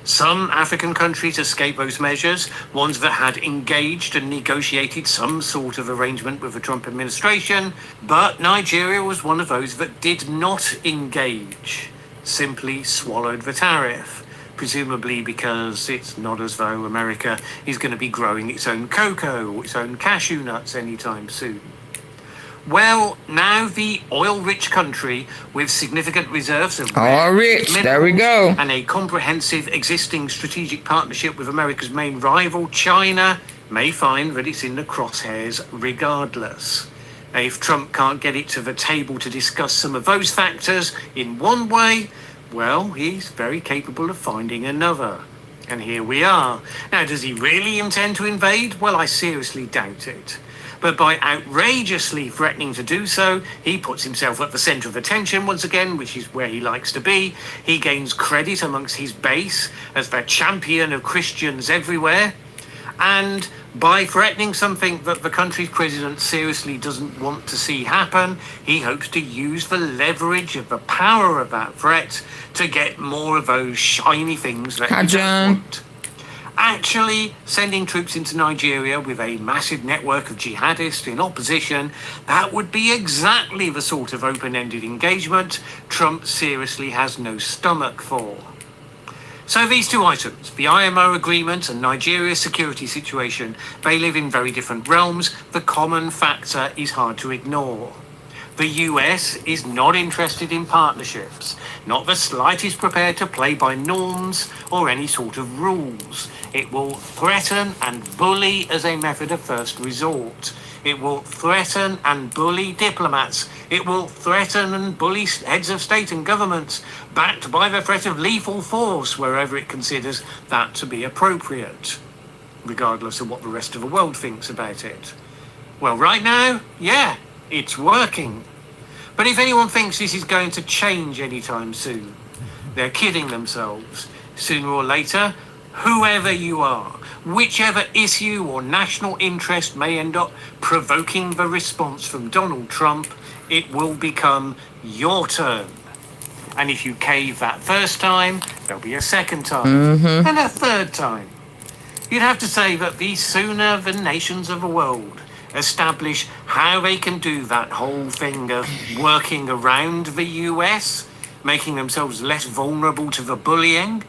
Some African countries escaped those measures, ones that had engaged and negotiated some sort of arrangement with the Trump administration, but Nigeria was one of those that did not engage, simply swallowed the tariff, presumably because it's not as though America is going to be growing its own cocoa or its own cashew nuts anytime soon. Well, now the oil-rich country with significant reserves of rich, there we go, and a comprehensive existing strategic partnership with America's main rival, China, may find that it's in the crosshairs regardless. If Trump can't get it to the table to discuss some of those factors in one way, well, he's very capable of finding another. And here we are. Now, does he really intend to invade? Well, I seriously doubt it. But by outrageously threatening to do so, he puts himself at the centre of attention once again, which is where he likes to be. He gains credit amongst his base as the champion of Christians everywhere. And by threatening something that the country's president seriously doesn't want to see happen, he hopes to use the leverage of the power of that threat to get more of those shiny things that he doesn't want. Actually sending troops into Nigeria with a massive network of jihadists in opposition, that would be exactly the sort of open-ended engagement Trump seriously has no stomach for. So these two items, the IMO agreement and Nigeria's security situation, they live in very different realms. The common factor is hard to ignore. The US is not interested in partnerships, not the slightest prepared to play by norms or any sort of rules. It will threaten and bully as a method of first resort. It will threaten and bully diplomats. It will threaten and bully heads of state and governments, backed by the threat of lethal force wherever it considers that to be appropriate, regardless of what the rest of the world thinks about it. Well, right now, yeah, it's working. But if anyone thinks this is going to change anytime soon, they're kidding themselves. Sooner or later, whoever you are, whichever issue or national interest may end up provoking the response from Donald Trump, it will become your turn. And if you cave that first time, there'll be a second time, and a third time. You'd have to say that the sooner the nations of the world establish how they can do that whole thing of working around the US, making themselves less vulnerable to the bullying,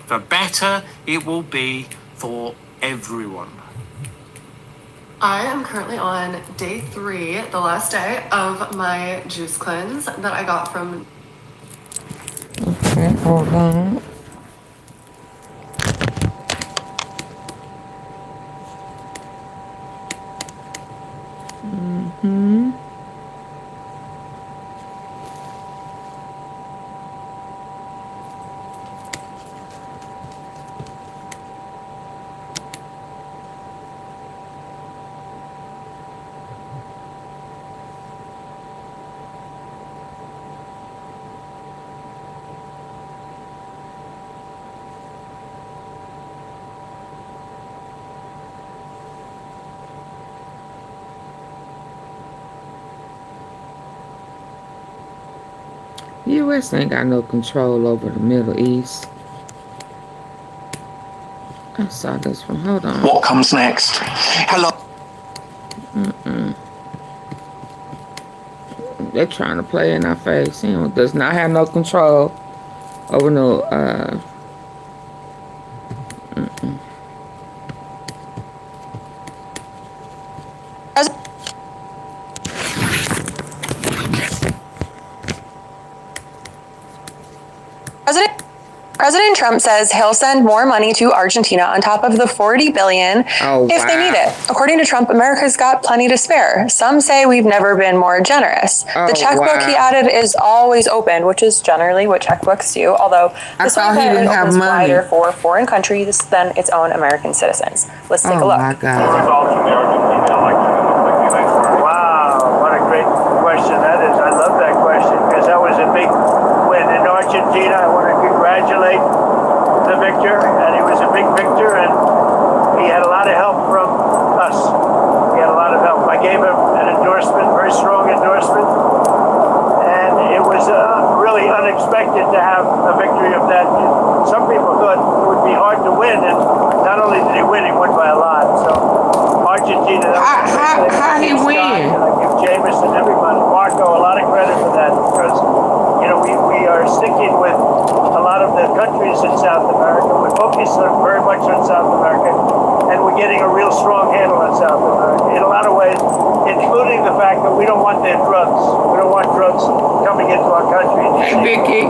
the better it will be for everyone. I am currently on day 3, the last day of my juice cleanse that I got from... Okay, hold on. U.S. ain't got no control over the Middle East. I saw this one. Hold on. What comes next? Hello. They're trying to play in our face. He does not have no control over no. President Trump says he'll send more money to Argentina on top of the $40 billion if they need it. According to Trump, America's got plenty to spare. Some say we've never been more generous. The checkbook, he added, is always open, which is generally what checkbooks do, although this one opens wider for foreign countries than its own American citizens. Let's take a look. Wow, what a great question that is. I love that question because that was a big win in Argentina. I want to congratulate the victor, and he was a big victor, and he had a lot of help from us. He had a lot of help. I gave him an endorsement, very strong endorsement, and it was really unexpected to have a victory of that. Some people thought it would be hard to win, and not only did he win by a lot. So Argentina, how he win? I give Jameis and everybody, Marco, a lot of credit for that because we are sticking with a lot of the countries in South America. We're focusing very much on South America, and we're getting a real strong handle on South America in a lot of ways, including the fact that we don't want their drugs. We don't want drugs coming into our country. Hey, Vicky.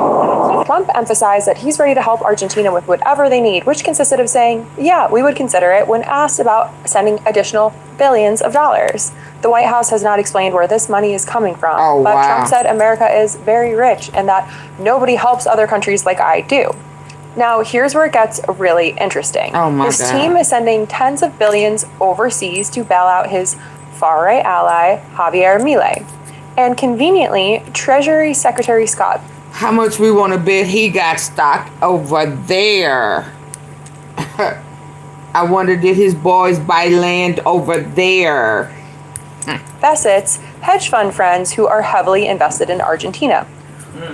Trump emphasized that he's ready to help Argentina with whatever they need, which consisted of saying, yeah, we would consider it when asked about sending additional billions of dollars. The White House has not explained where this money is coming from, but Trump said America is very rich and that nobody helps other countries like I do. Now, here's where it gets really interesting. His team is sending tens of billions overseas to bail out his far-right ally, Javier Milei. And conveniently, Treasury Secretary Scott. How much we want to bet he got stock over there? I wonder, did his boys buy land over there? Bessett's hedge fund friends who are heavily invested in Argentina,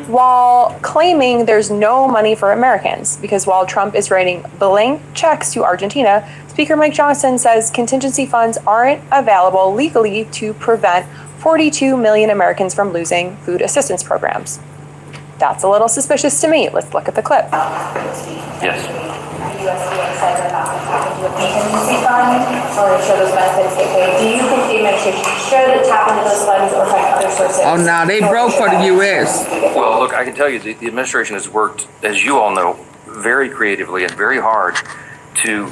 while claiming there's no money for Americans, because while Trump is writing blank checks to Argentina, Speaker Mike Johnson says contingency funds aren't available legally to prevent 42 million Americans from losing food assistance programs. That's a little suspicious to me. Let's look at the clip. Yes. USDA said they're not tapping into a contingency fund or to show those benefits they pay. Do you think the administration should tap into those funds or find other sources? Oh, no, they broke for the U.S. Well, look, I can tell you the administration has worked, as you all know, very creatively and very hard to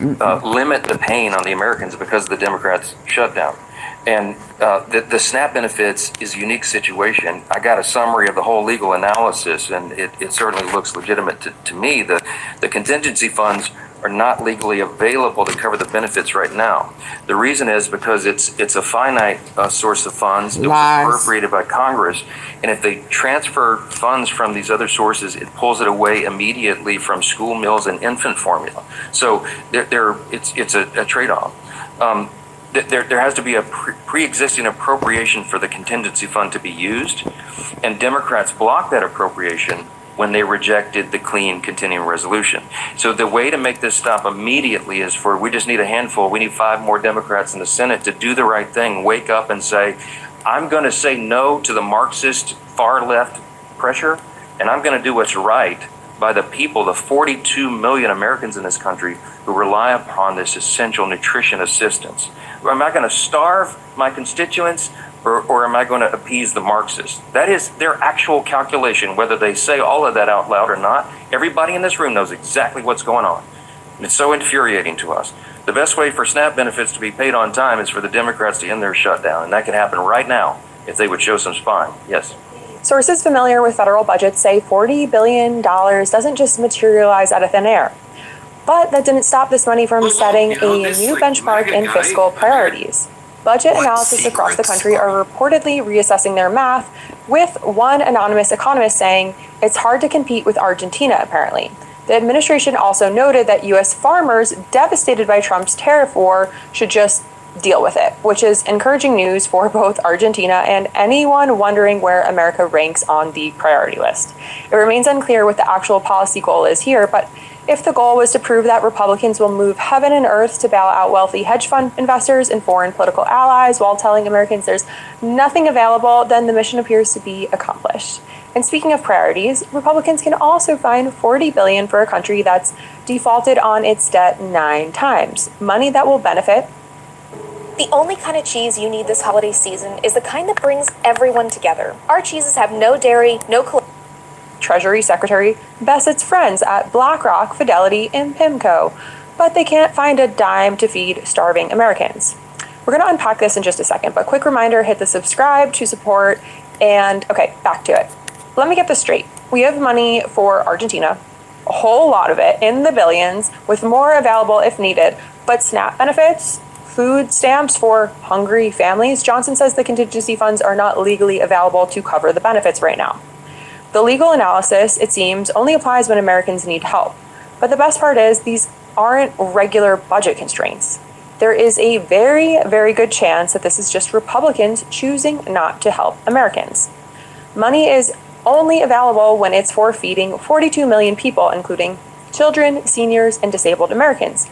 limit the pain on the Americans because of the Democrats' shutdown. And the SNAP benefits is a unique situation. I got a summary of the whole legal analysis, and it certainly looks legitimate to me. The contingency funds are not legally available to cover the benefits right now. The reason is because it's a finite source of funds. It was appropriated by Congress, and if they transfer funds from these other sources, it pulls it away immediately from school meals and infant formula. So it's a trade-off. There has to be a pre-existing appropriation for the contingency fund to be used, and Democrats blocked that appropriation when they rejected the clean continuing resolution. So the way to make this stop immediately is we just need a handful. We need 5 more Democrats in the Senate to do the right thing, wake up and say, I'm going to say no to the Marxist far left pressure, and I'm going to do what's right by the people, the 42 million Americans in this country who rely upon this essential nutrition assistance. Am I going to starve my constituents or am I going to appease the Marxists? That is their actual calculation, whether they say all of that out loud or not. Everybody in this room knows exactly what's going on. And it's so infuriating to us. The best way for SNAP benefits to be paid on time is for the Democrats to end their shutdown. And that could happen right now if they would show some spine. Yes. Sources familiar with federal budgets say $40 billion doesn't just materialize out of thin air. But that didn't stop this money from setting a new benchmark in fiscal priorities. Budget analysis across the country are reportedly reassessing their math, with one anonymous economist saying it's hard to compete with Argentina, apparently. The administration also noted that U.S. farmers devastated by Trump's tariff war should just deal with it, which is encouraging news for both Argentina and anyone wondering where America ranks on the priority list. It remains unclear what the actual policy goal is here, but if the goal was to prove that Republicans will move heaven and earth to bail out wealthy hedge fund investors and foreign political allies while telling Americans there's nothing available, then the mission appears to be accomplished. And speaking of priorities, Republicans can also find $40 billion for a country that's defaulted on its debt 9 times, money that will benefit. The only kind of cheese you need this holiday season is the kind that brings everyone together. Our cheeses have no dairy, no cholesterol. Treasury Secretary Bessett's friends at BlackRock, Fidelity, and PIMCO, but they can't find a dime to feed starving Americans. We're going to unpack this in just a second, but quick reminder, hit the subscribe to support, and okay, back to it. Let me get this straight. We have money for Argentina, a whole lot of it, in the billions, with more available if needed, but SNAP benefits, food stamps for hungry families, Johnson says the contingency funds are not legally available to cover the benefits right now. The legal analysis, it seems, only applies when Americans need help. But the best part is these aren't regular budget constraints. There is a very, very good chance that this is just Republicans choosing not to help Americans. Money is only available when it's for feeding 42 million people, including children, seniors, and disabled Americans.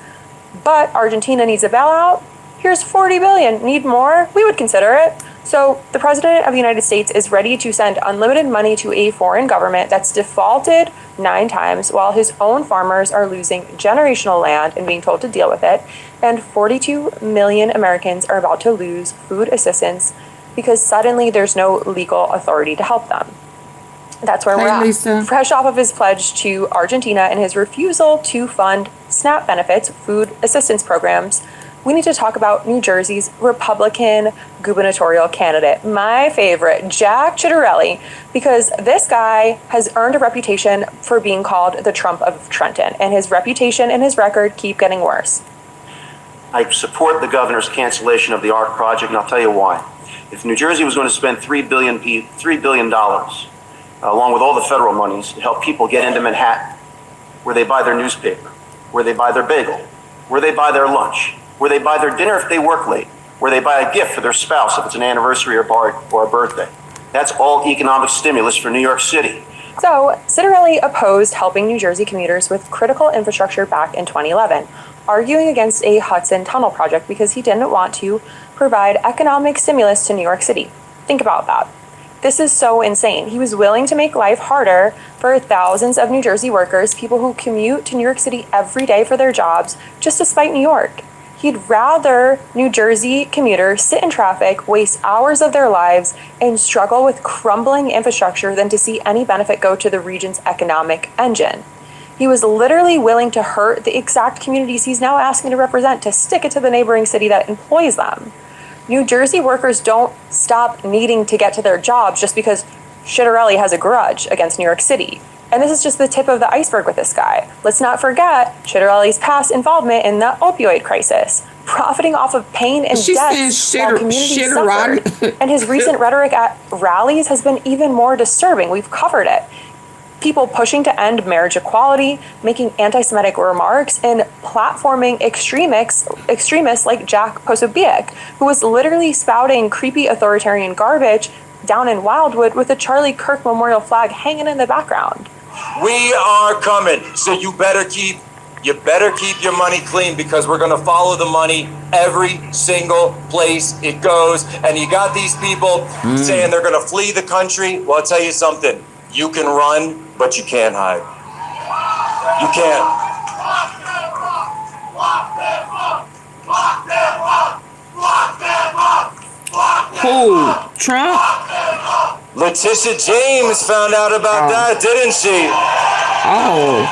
But Argentina needs a bailout. Here's 40 billion. Need more? We would consider it. So the President of the United States is ready to send unlimited money to a foreign government that's defaulted 9 times while his own farmers are losing generational land and being told to deal with it. And 42 million Americans are about to lose food assistance because suddenly there's no legal authority to help them. That's where we're at. Lisa. Fresh off of his pledge to Argentina and his refusal to fund SNAP benefits, food assistance programs, we need to talk about New Jersey's Republican gubernatorial candidate, my favorite, Jack Ciattarelli, because this guy has earned a reputation for being called the Trump of Trenton, and his reputation and his record keep getting worse. I support the governor's cancellation of the ARC project, and I'll tell you why. If New Jersey was going to spend $3 billion, along with all the federal monies, to help people get into Manhattan, where they buy their newspaper, where they buy their bagel, where they buy their lunch, where they buy their dinner if they work late, where they buy a gift for their spouse if it's an anniversary or a birthday. That's all economic stimulus for New York City. So, Ciattarelli opposed helping New Jersey commuters with critical infrastructure back in 2011, arguing against a Hudson Tunnel project because he didn't want to provide economic stimulus to New York City. Think about that. This is so insane. He was willing to make life harder for thousands of New Jersey workers, people who commute to New York City every day for their jobs, just to spite New York. He'd rather New Jersey commuters sit in traffic, waste hours of their lives, and struggle with crumbling infrastructure than to see any benefit go to the region's economic engine. He was literally willing to hurt the exact communities he's now asking to represent to stick it to the neighboring city that employs them. New Jersey workers don't stop needing to get to their jobs just because Ciattarelli has a grudge against New York City. And this is just the tip of the iceberg with this guy. Let's not forget Ciattarelli's past involvement in the opioid crisis, profiting off of pain and death while communities suffered. And his recent rhetoric at rallies has been even more disturbing. We've covered it. People pushing to end marriage equality, making anti-Semitic remarks, and platforming extremists like Jack Posobiec, who was literally spouting creepy authoritarian garbage down in Wildwood with a Charlie Kirk memorial flag hanging in the background. We are coming, so you better keep your money clean, because we're going to follow the money every single place it goes. And you got these people saying they're going to flee the country. Well, I'll tell you something. You can run, but you can't hide. You can't. Who? Trump? Letitia James found out about that, didn't she? Oh,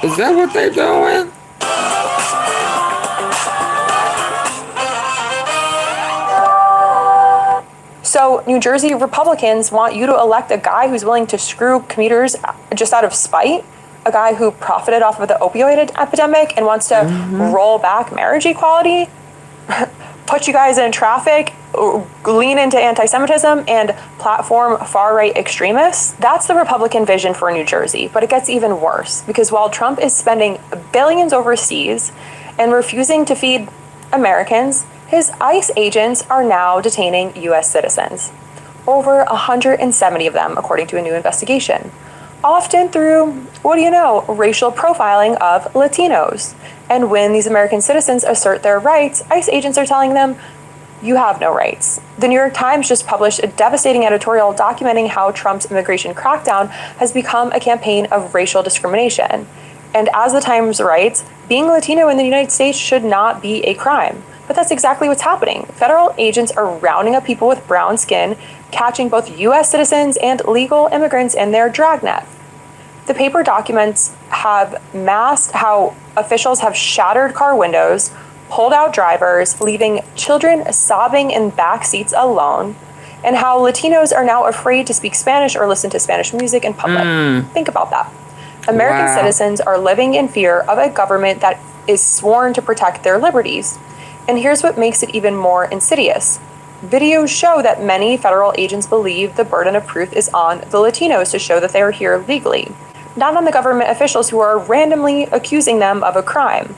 is that what they're doing? So New Jersey Republicans want you to elect a guy who's willing to screw commuters just out of spite, a guy who profited off of the opioid epidemic and wants to roll back marriage equality, put you guys in traffic, lean into anti-Semitism, and platform far-right extremists. That's the Republican vision for New Jersey. But it gets even worse, because while Trump is spending billions overseas and refusing to feed Americans, his ICE agents are now detaining U.S. citizens. Over 170 of them, according to a new investigation. Often through, racial profiling of Latinos. And when these American citizens assert their rights, ICE agents are telling them, you have no rights. The New York Times just published a devastating editorial documenting how Trump's immigration crackdown has become a campaign of racial discrimination. And as the Times writes, being Latino in the United States should not be a crime. But that's exactly what's happening. Federal agents are rounding up people with brown skin, catching both U.S. citizens and legal immigrants in their dragnet. The paper documents have masked how officials have shattered car windows, pulled out drivers, leaving children sobbing in back seats alone, and how Latinos are now afraid to speak Spanish or listen to Spanish music in public. Think about that. American citizens are living in fear of a government that is sworn to protect their liberties. And here's what makes it even more insidious. Videos show that many federal agents believe the burden of proof is on the Latinos to show that they are here legally, not on the government officials who are randomly accusing them of a crime.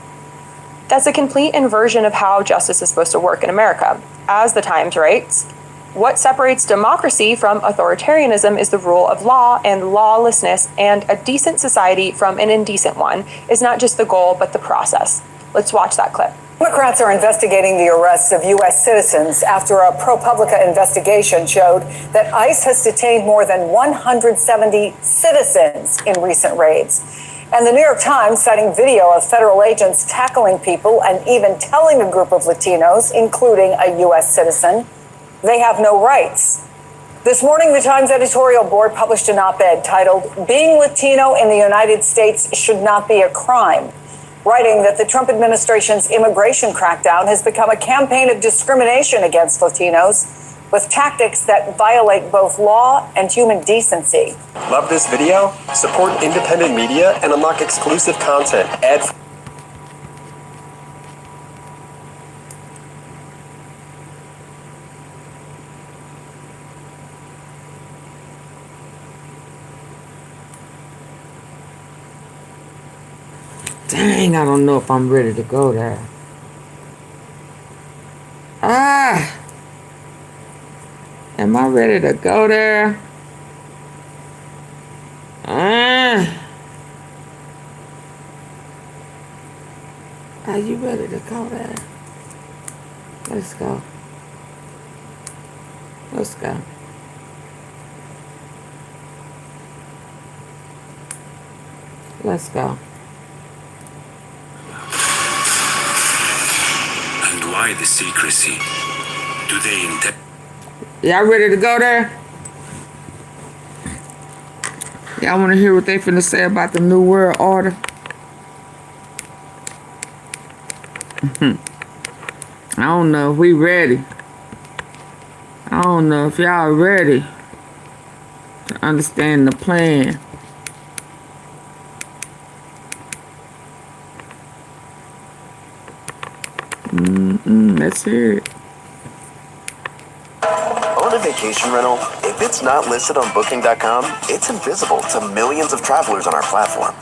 That's a complete inversion of how justice is supposed to work in America. As the Times writes, what separates democracy from authoritarianism is the rule of law and lawlessness, and a decent society from an indecent one is not just the goal, but the process. Let's watch that clip. Democrats are investigating the arrests of U.S. citizens after a ProPublica investigation showed that ICE has detained more than 170 citizens in recent raids. And the New York Times, citing video of federal agents tackling people and even telling a group of Latinos, including a U.S. citizen, they have no rights. This morning, the Times editorial board published an op-ed titled, "Being Latino in the United States Should Not Be a Crime," writing that the Trump administration's immigration crackdown has become a campaign of discrimination against Latinos with tactics that violate both law and human decency. Love this video? Support independent media and unlock exclusive content. Dang, I don't know if I'm ready to go there. Am I ready to go there? Are you ready to go there? Let's go. Let's go. Let's go. Why the secrecy? Do they intend? Y'all ready to go there? Y'all want to hear what they finna say about the New World Order? I don't know if we ready. I don't know if y'all ready to understand the plan. Let's hear it. Own a vacation rental? If it's not listed on Booking.com, it's invisible to millions of travelers on our platform.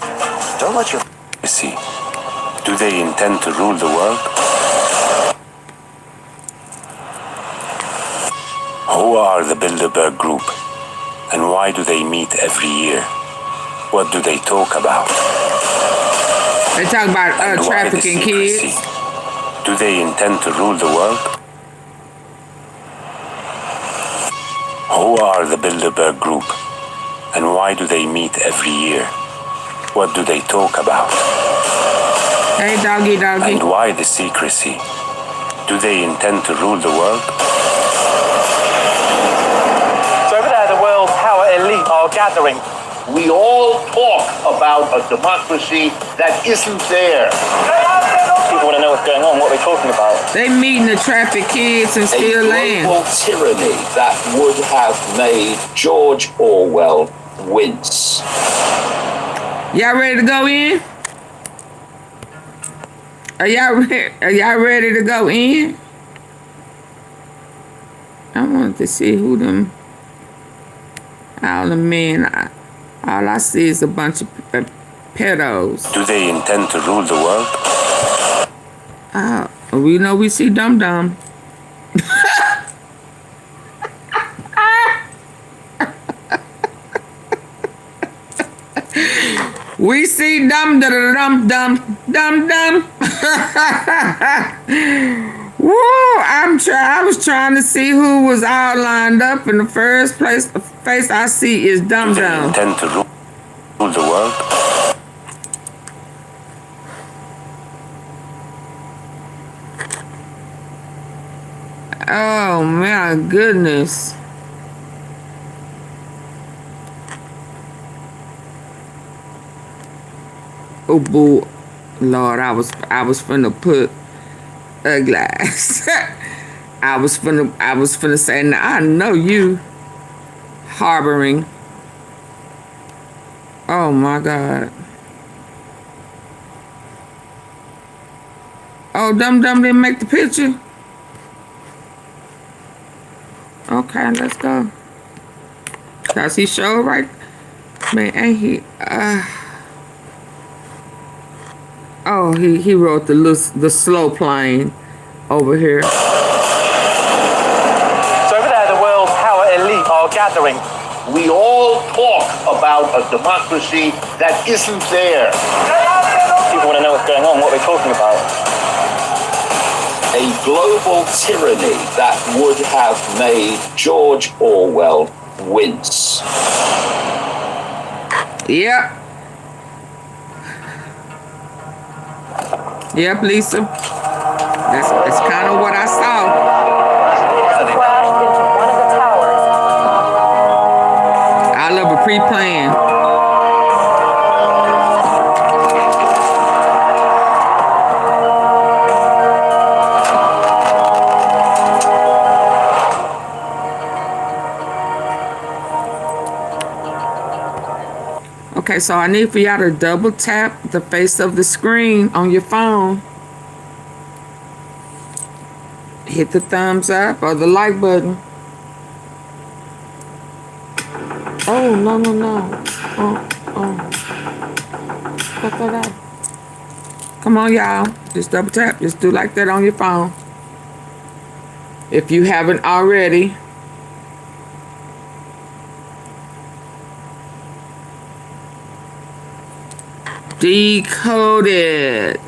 Don't let your... See, do they intend to rule the world? Who are the Bilderberg Group, and why do they meet every year? What do they talk about? They talk about trafficking kids. Do they intend to rule the world? Who are the Bilderberg Group, and why do they meet every year? What do they talk about? Hey, doggy. And why the secrecy? Do they intend to rule the world? So over there, the world power elite are gathering. We all talk about a democracy that isn't there. People want to know what's going on, what they're talking about. They meeting the traffic kids and steal land. A global tyranny that would have made George Orwell wince. Y'all ready to go in? Are y'all ready to go in? I wanted to see who them, all the men. All I see is a bunch of pedos. Do they intend to rule the world? We know we see Dum Dum. We see Dum Dum Dum Dum Dum. Woo! I was trying to see who was all lined up in the first place. The face I see is Dum Dum. Do they intend to rule the world? Oh my goodness. Oh, boo. Lord, I was finna put a glass. I was finna say, now I know you harboring. Oh my God. Oh, Dum Dum didn't make the picture. Okay, let's go. Cause he showed right. Man, ain't he? Oh, he wrote the slow plane over here. So over there, the world's power elite are gathering. We all talk about a democracy that isn't there. People want to know what's going on, what we're talking about. A global tyranny that would have made George Orwell wince. Yep. Yep, Lisa. That's kind of what I saw. Crashed into one of the towers. I love a pre-plan. Okay, so I need for y'all to double tap the face of the screen on your phone. Hit the thumbs up or the like button. Oh, no. Cut that out. Come on, y'all. Just double tap. Just do like that on your phone. If you haven't already. Decoded.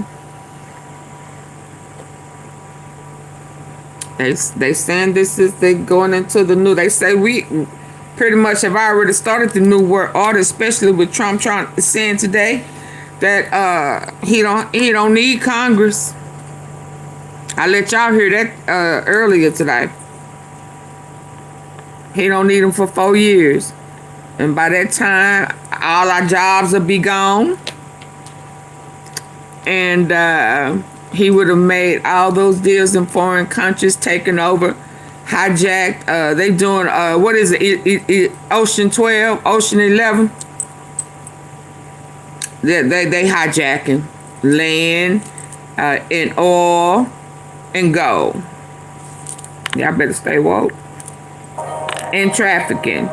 They saying this is they going into the new. They say we pretty much have already started the new world order, especially with Trump saying today that he don't need Congress. I let y'all hear that earlier today. He don't need them for 4 years, and by that time, all our jobs will be gone. And he would have made all those deals in foreign countries, taken over, hijacked. They doing, what is it, Ocean 12, Ocean 11? They hijacking land and oil and gold. Y'all better stay woke. And trafficking.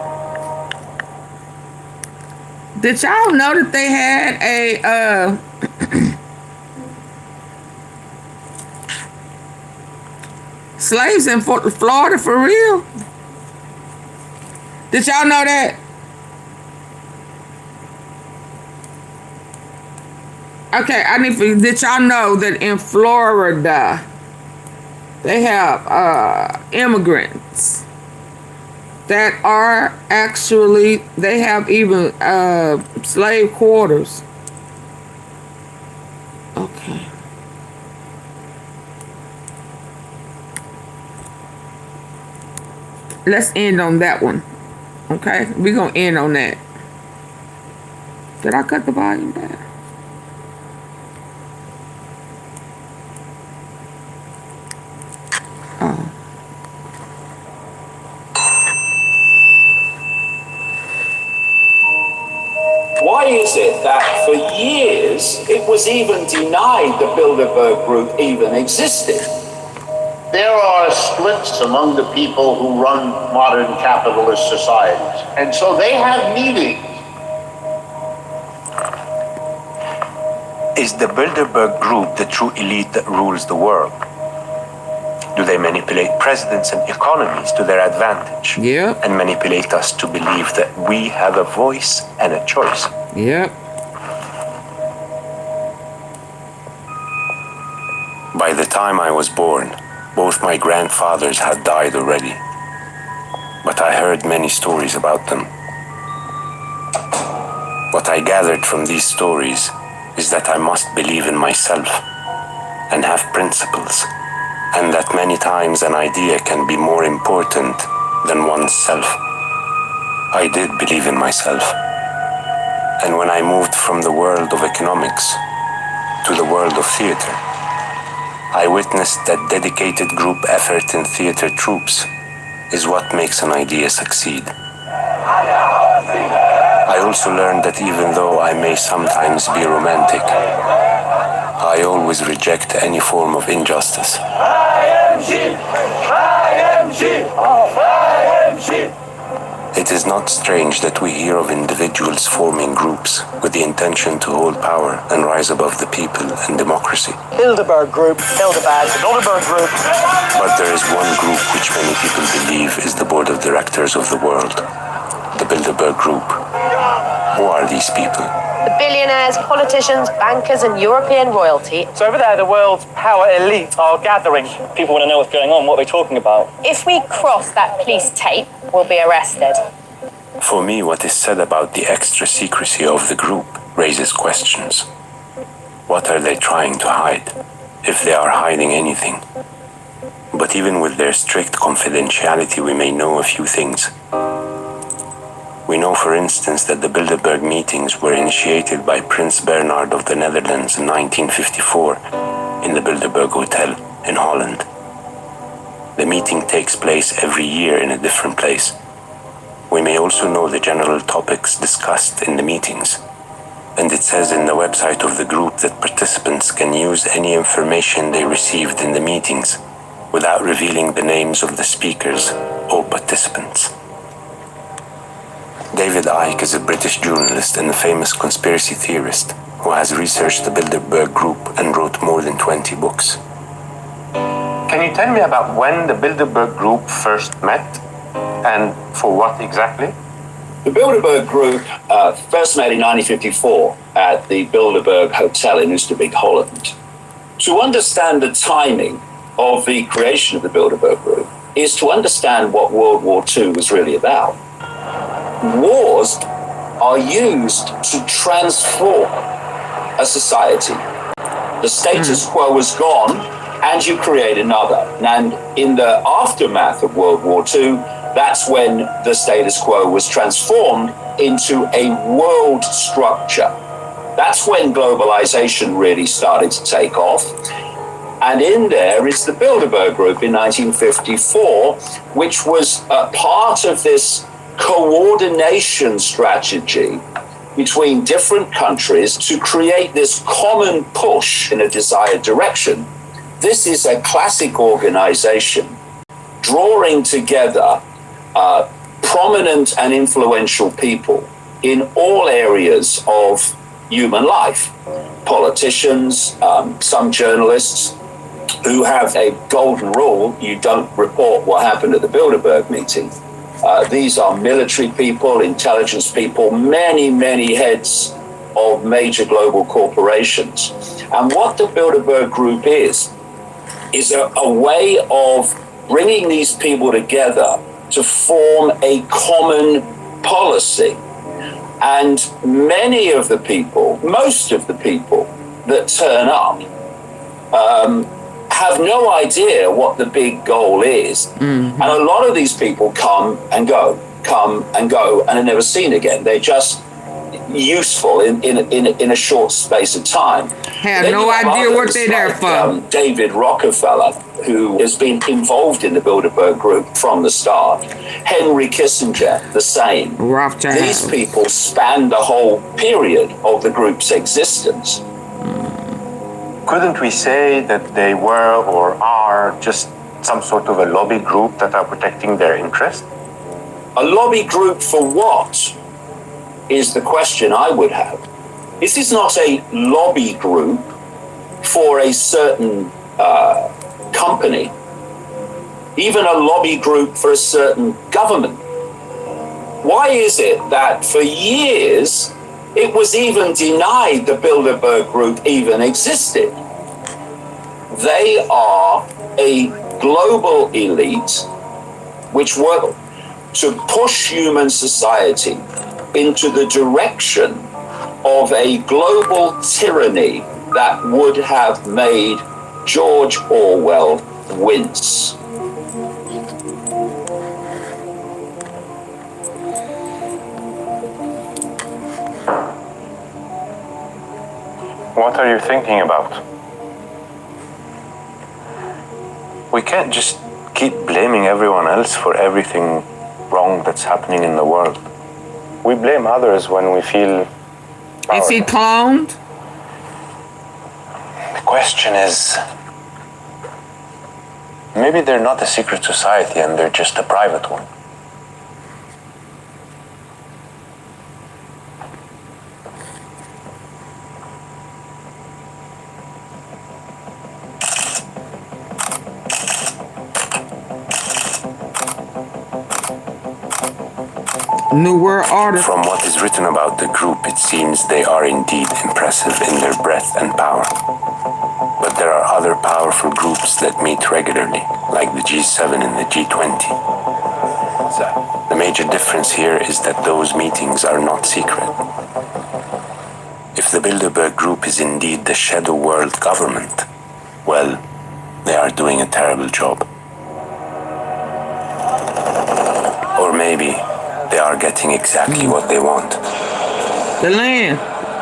Did y'all know that they had a... slaves in Florida for real? Did y'all know that? Okay, did y'all know that in Florida they have immigrants that are actually, they have even slave quarters. Okay. Let's end on that one. Okay? We're going to end on that. Did I cut the volume down? Oh. Why is it that for years it was even denied the Bilderberg Group even existed? There are splits among the people who run modern capitalist societies, and so they have meetings. Is the Bilderberg Group the true elite that rules the world? Do they manipulate presidents and economies to their advantage? Yep. And manipulate us to believe that we have a voice and a choice? Yep. By the time I was born, both my grandfathers had died already, but I heard many stories about them. What I gathered from these stories is that I must believe in myself and have principles, and that many times an idea can be more important than oneself. I did believe in myself, And when I moved from the world of economics to the world of theater, I witnessed that dedicated group effort in theater troops is what makes an idea succeed. I also learned that even though I may sometimes be romantic, I always reject any form of injustice. It is not strange that we hear of individuals forming groups with the intention to hold power and rise above the people and democracy. Bilderberg Group, Bilderberg Group. But there is one group which many people believe is the board of directors of the world, the Bilderberg Group. Who are these people? The billionaires, politicians, bankers, and European royalty. So over there, the world's power elite are gathering. People want to know what's going on, what they're talking about. If we cross that police tape, we'll be arrested. For me, what is said about the extra secrecy of the group raises questions. What are they trying to hide, if they are hiding anything? But even with their strict confidentiality, we may know a few things. We know, for instance, that the Bilderberg meetings were initiated by Prince Bernhard of the Netherlands in 1954 in the Bilderberg Hotel in Holland. The meeting takes place every year in a different place. We may also know the general topics discussed in the meetings. And it says in the website of the group that participants can use any information they received in the meetings without revealing the names of the speakers or participants. David Icke is a British journalist and a famous conspiracy theorist who has researched the Bilderberg Group and wrote more than 20 books. Can you tell me about when the Bilderberg Group first met and for what exactly? The Bilderberg Group first met in 1954 at the Bilderberg Hotel in Oosterbeek, Holland. To understand the timing of the creation of the Bilderberg Group is to understand what World War II was really about. Wars are used to transform a society. The status quo was gone, and you create another. And in the aftermath of World War II, that's when the status quo was transformed into a world structure. That's when globalization really started to take off. And in there is the Bilderberg Group in 1954, which was part of this coordination strategy between different countries to create this common push in a desired direction. This is a classic organization drawing together prominent and influential people in all areas of human life. Politicians, some journalists who have a golden rule: you don't report what happened at the Bilderberg meeting. These are military people, intelligence people, many, many heads of major global corporations. And what the Bilderberg Group is a way of bringing these people together to form a common policy. And many of the people, most of the people that turn up, have no idea what the big goal is. And a lot of these people come and go, and are never seen again. They're just useful in a short space of time. Have no idea what they're there for. David Rockefeller, who has been involved in the Bilderberg Group from the start. Henry Kissinger, the same. Rothschild. These people span the whole period of the group's existence. Couldn't we say that they were or are just some sort of a lobby group that are protecting their interest? A lobby group for what is the question I would have. This is not a lobby group for a certain company, even a lobby group for a certain government. Why is it that for years it was even denied the Bilderberg Group even existed? They are a global elite which work to push human society into the direction of a global tyranny that would have made George Orwell wince. What are you thinking about? We can't just keep blaming everyone else for everything wrong that's happening in the world. We blame others when we feel powerless. Is he cloned? The question is, maybe they're not a secret society and they're just a private one. New World Order. From what is written about the group, it seems they are indeed impressive in their breadth and power. But there are other powerful groups that meet regularly, like the G7 and the G20. So, the major difference here is that those meetings are not secret. If the Bilderberg Group is indeed the shadow world government, well, they are doing a terrible job. Or maybe they are getting exactly what they want. The land.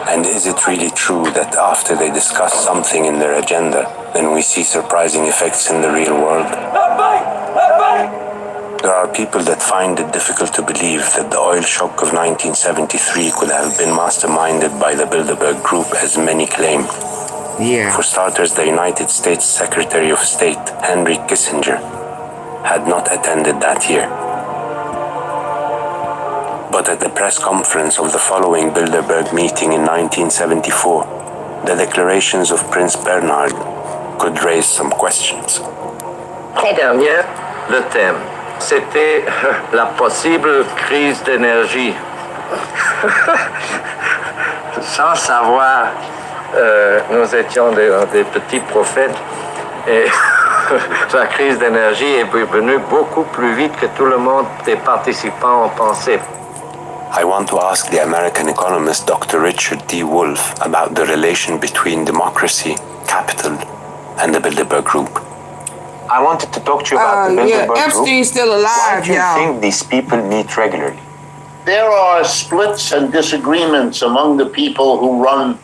And is it really true that after they discuss something in their agenda, then we see surprising effects in the real world? There are people that find it difficult to believe that the oil shock of 1973 could have been masterminded by the Bilderberg Group, as many claim. Yeah. For starters, the United States Secretary of State, Henry Kissinger, had not attended that year. But at the press conference of the following Bilderberg meeting in 1974, the declarations of Prince Bernhard could raise some questions. L'année dernière, le thème, c'était la possible crise d'énergie. Sans savoir, nous étions des petits prophètes et la crise d'énergie est venue beaucoup plus vite que tout le monde des participants ont pensé. I want to ask the American economist Dr. Richard D. Wolff about the relation between democracy, capital, and the Bilderberg Group. I wanted to talk to you about the Bilderberg Group. Epstein's still alive, Why do you y'all. think these people meet regularly? There are splits and disagreements among the people who run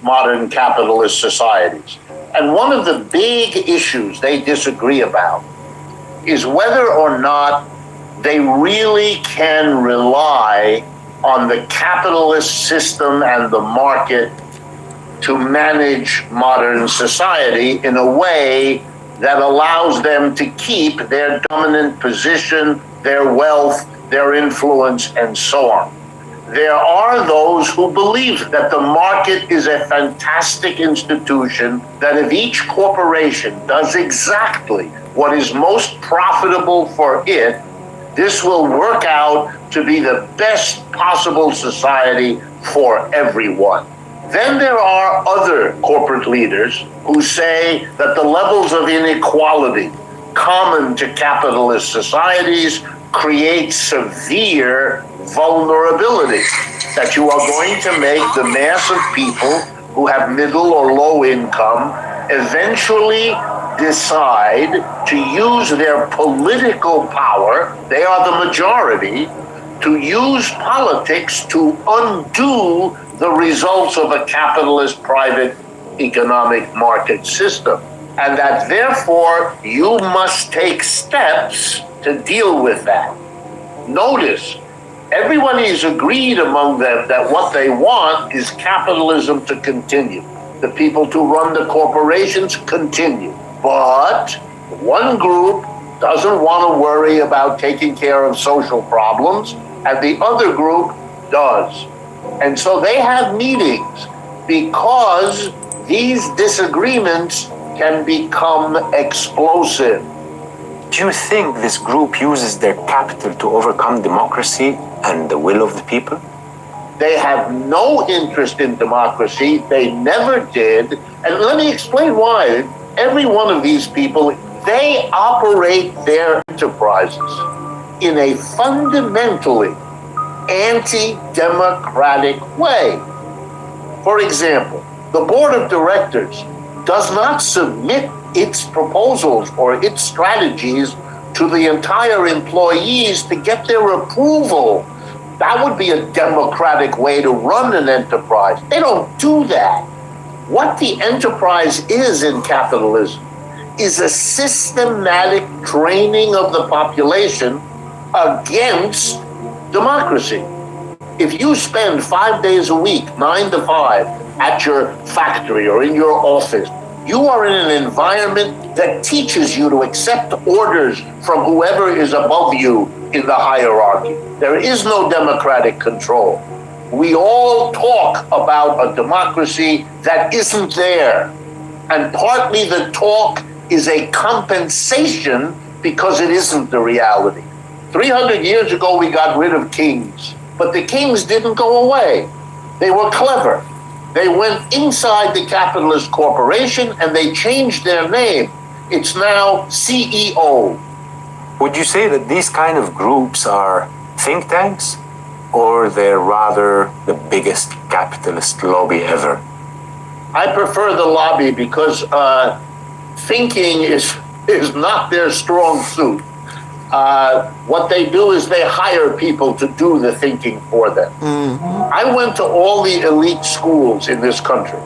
modern capitalist societies. And one of the big issues they disagree about is whether or not they really can rely on the capitalist system and the market to manage modern society in a way that allows them to keep their dominant position, their wealth, their influence, and so on. There are those who believe that the market is a fantastic institution, that if each corporation does exactly what is most profitable for it, this will work out to be the best possible society for everyone. Then there are other corporate leaders who say that the levels of inequality common to capitalist societies create severe vulnerability, that you are going to make the mass of people who have middle or low income eventually decide to use their political power, they are the majority, to use politics to undo the results of a capitalist private economic market system. And that therefore you must take steps to deal with that. Notice, everyone is agreed among them that what they want is capitalism to continue. The people to run the corporations continue. But one group doesn't want to worry about taking care of social problems, and the other group does. And so they have meetings because these disagreements can become explosive. Do you think this group uses their capital to overcome democracy and the will of the people? They have no interest in democracy. They never did. And let me explain why. Every one of these people, they operate their enterprises in a fundamentally anti-democratic way. For example, the board of directors does not submit its proposals or its strategies to the entire employees to get their approval. That would be a democratic way to run an enterprise. They don't do that. What the enterprise is in capitalism is a systematic training of the population against democracy. If you spend 5 days a week, 9 to 5, at your factory or in your office, you are in an environment that teaches you to accept orders from whoever is above you in the hierarchy. There is no democratic control. We all talk about a democracy that isn't there. And partly the talk is a compensation because it isn't the reality. 300 years ago, we got rid of kings, but the kings didn't go away. They were clever. They went inside the capitalist corporation and they changed their name. It's now CEO. Would you say that these kind of groups are think tanks, or they're rather the biggest capitalist lobby ever? I prefer the lobby because thinking is not their strong suit. What they do is they hire people to do the thinking for them. I went to all the elite schools in this country.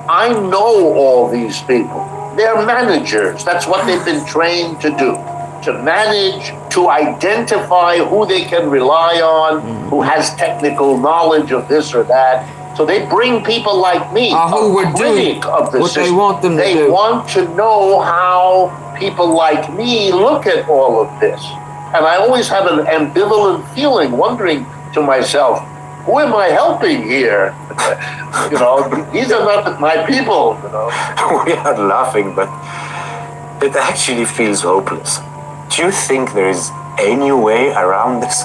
I know all these people. They're managers. That's what they've been trained to do. To manage, to identify who they can rely on, who has technical knowledge of this or that. So they bring people like me, who would critic do of the what system. they want them to They do. want to know how people like me look at all of this. And I always have an ambivalent feeling, wondering to myself, who am I helping here? You know, these are not my people, you know. We are laughing, but it actually feels hopeless. Do you think there is any way around this?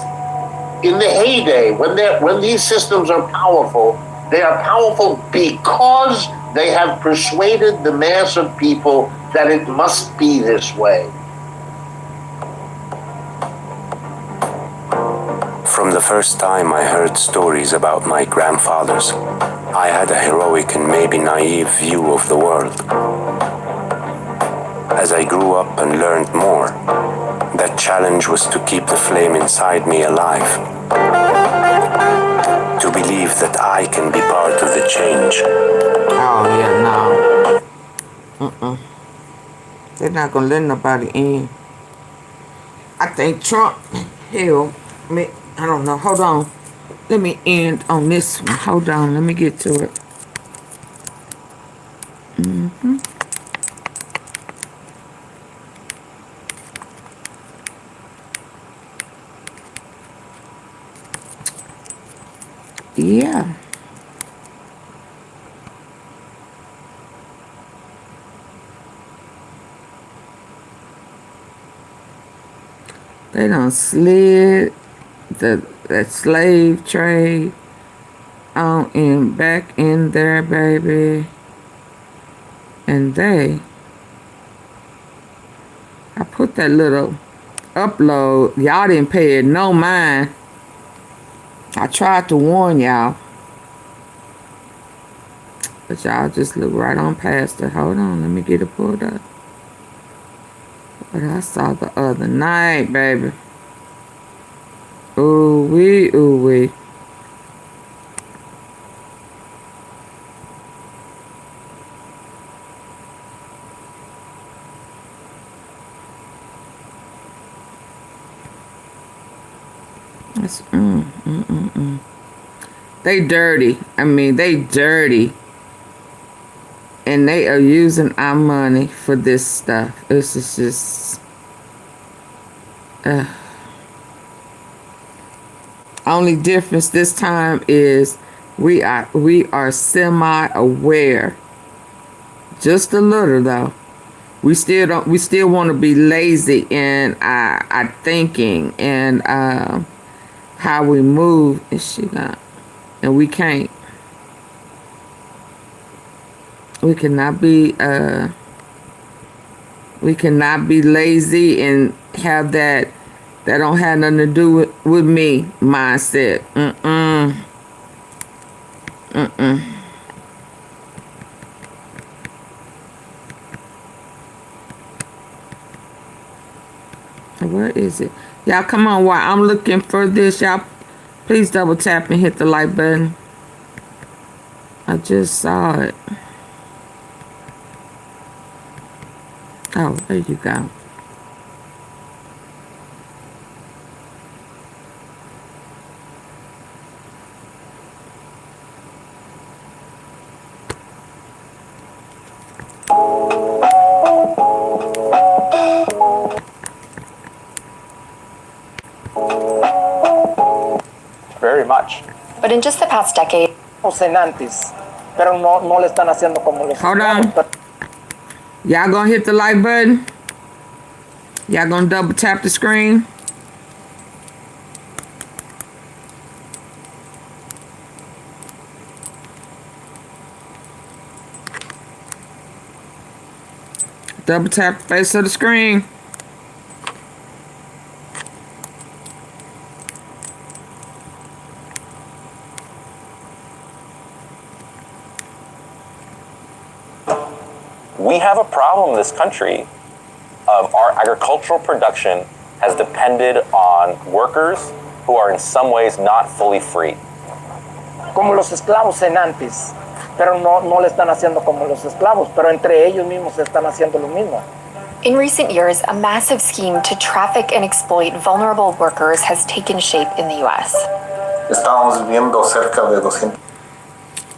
In the heyday, when these systems are powerful, they are powerful because they have persuaded the mass of people that it must be this way. From the first time I heard stories about my grandfathers, I had a heroic and maybe naive view of the world. As I grew up and learned more, that challenge was to keep the flame inside me alive. To believe that I can be part of the change. Oh, yeah, no. They're not gonna let nobody in. I think Trump, hell, I don't know. Hold on. Let me end on this one. Hold on. Let me get to it. Yeah. They done slid that slave trade on and back in there, baby. And I put that little upload. Y'all didn't pay it no mind. I tried to warn y'all. But y'all just look right on past it. Hold on, let me get it pulled up. What I saw the other night, baby. Ooh wee, ooh wee. That's They dirty. I mean, they dirty. And they are using our money for this stuff. This is just only difference this time is we are semi-aware. Just a little though. We still want to be lazy in our thinking and how we move and we can't. We cannot be lazy and have that don't have nothing to do with me mindset. Where is it? Y'all come on, while I'm looking for this, y'all please double tap and hit the like button. I just saw it. Oh, there you go. Very much. But in just the past decade, Pero no le están haciendo como los Hold on. Y'all gonna hit the like button? Y'all gonna double tap the screen? Double tap the face of the screen. We have a problem in this country of our agricultural production has depended on workers who are in some ways not fully free. Como los esclavos en antes. Pero no le están haciendo como los esclavos, pero entre ellos mismos están haciendo lo mismo. in recent years, a massive scheme to traffic and exploit vulnerable workers has taken shape in the U.S. Estamos viendo cerca de 200.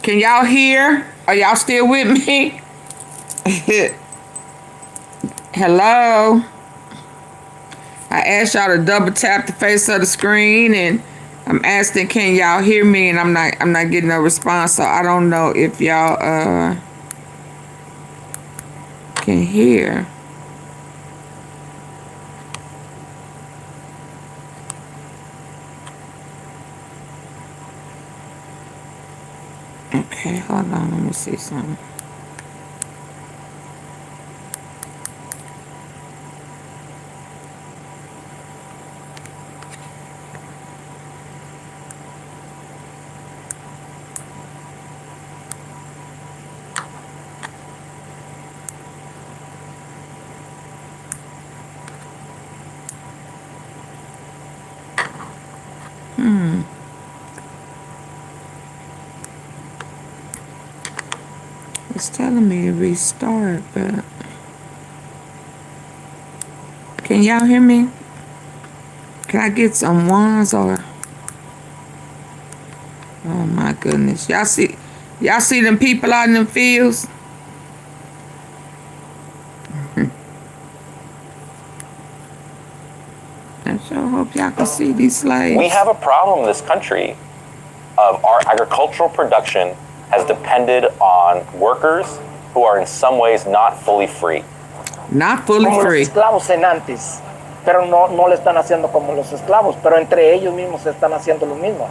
Can y'all hear? Are y'all still with me? Hello? I asked y'all to double tap the face of the screen, and I'm asking, can y'all hear me? And I'm not getting no response, so I don't know if y'all can hear. Okay, hold on, let me see something. It's telling me to restart, but can y'all hear me? Can I get some ones or? Oh my goodness. Y'all see them people out in the fields? I sure hope y'all can see these slaves. We have a problem in this country of our agricultural production has depended on workers who are in some ways not fully free. Not fully como free. Los esclavos en antes, pero no le están haciendo como los esclavos, pero entre ellos mismos están haciendo lo mismo.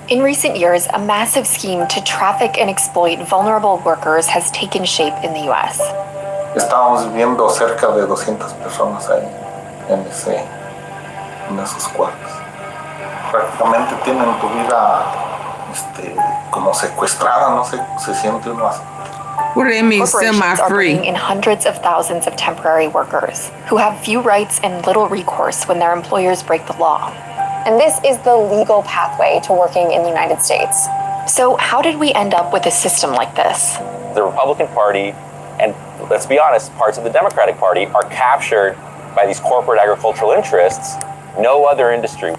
In recent years, a massive scheme to traffic and exploit vulnerable workers has taken shape in the U.S. Estamos viendo cerca de 200 personas ahí en esos cuartos. Prácticamente tienen tu vida como secuestrada, no sé, se siente uno así. What do they mean, Corporations are semi-free? bringing in hundreds of thousands of temporary workers who have few rights and little recourse when their employers break the law. And this is the legal pathway to working in the United States. So how did we end up with a system like this? The Republican Party, and let's be honest, parts of the Democratic Party are captured by these corporate agricultural interests. No other industry.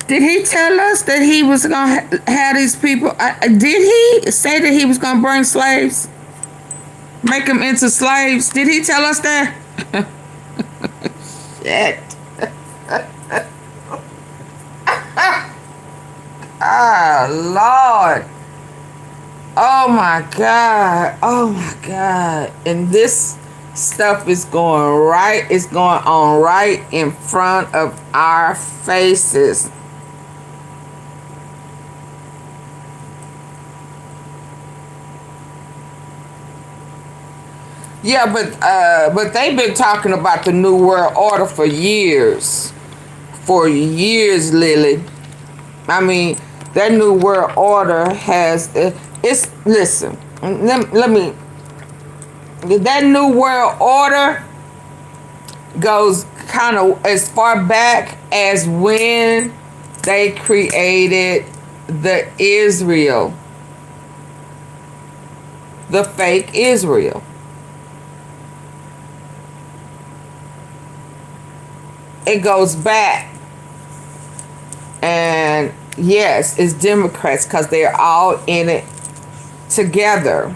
Did he tell us that he was going to have these people? Did he say that he was going to bring slaves? Make them into slaves? Did he tell us that? Shit. Oh, Lord. Oh, my God. Oh, my God. And this stuff is going on right in front of our faces. Yeah, but they've been talking about the New World Order for years. For years, Lily. I mean, that New World Order has... listen, let me... That New World Order goes kind of as far back as when they created the Israel. The fake Israel. it goes back. And yes, it's Democrats because they're all in it together.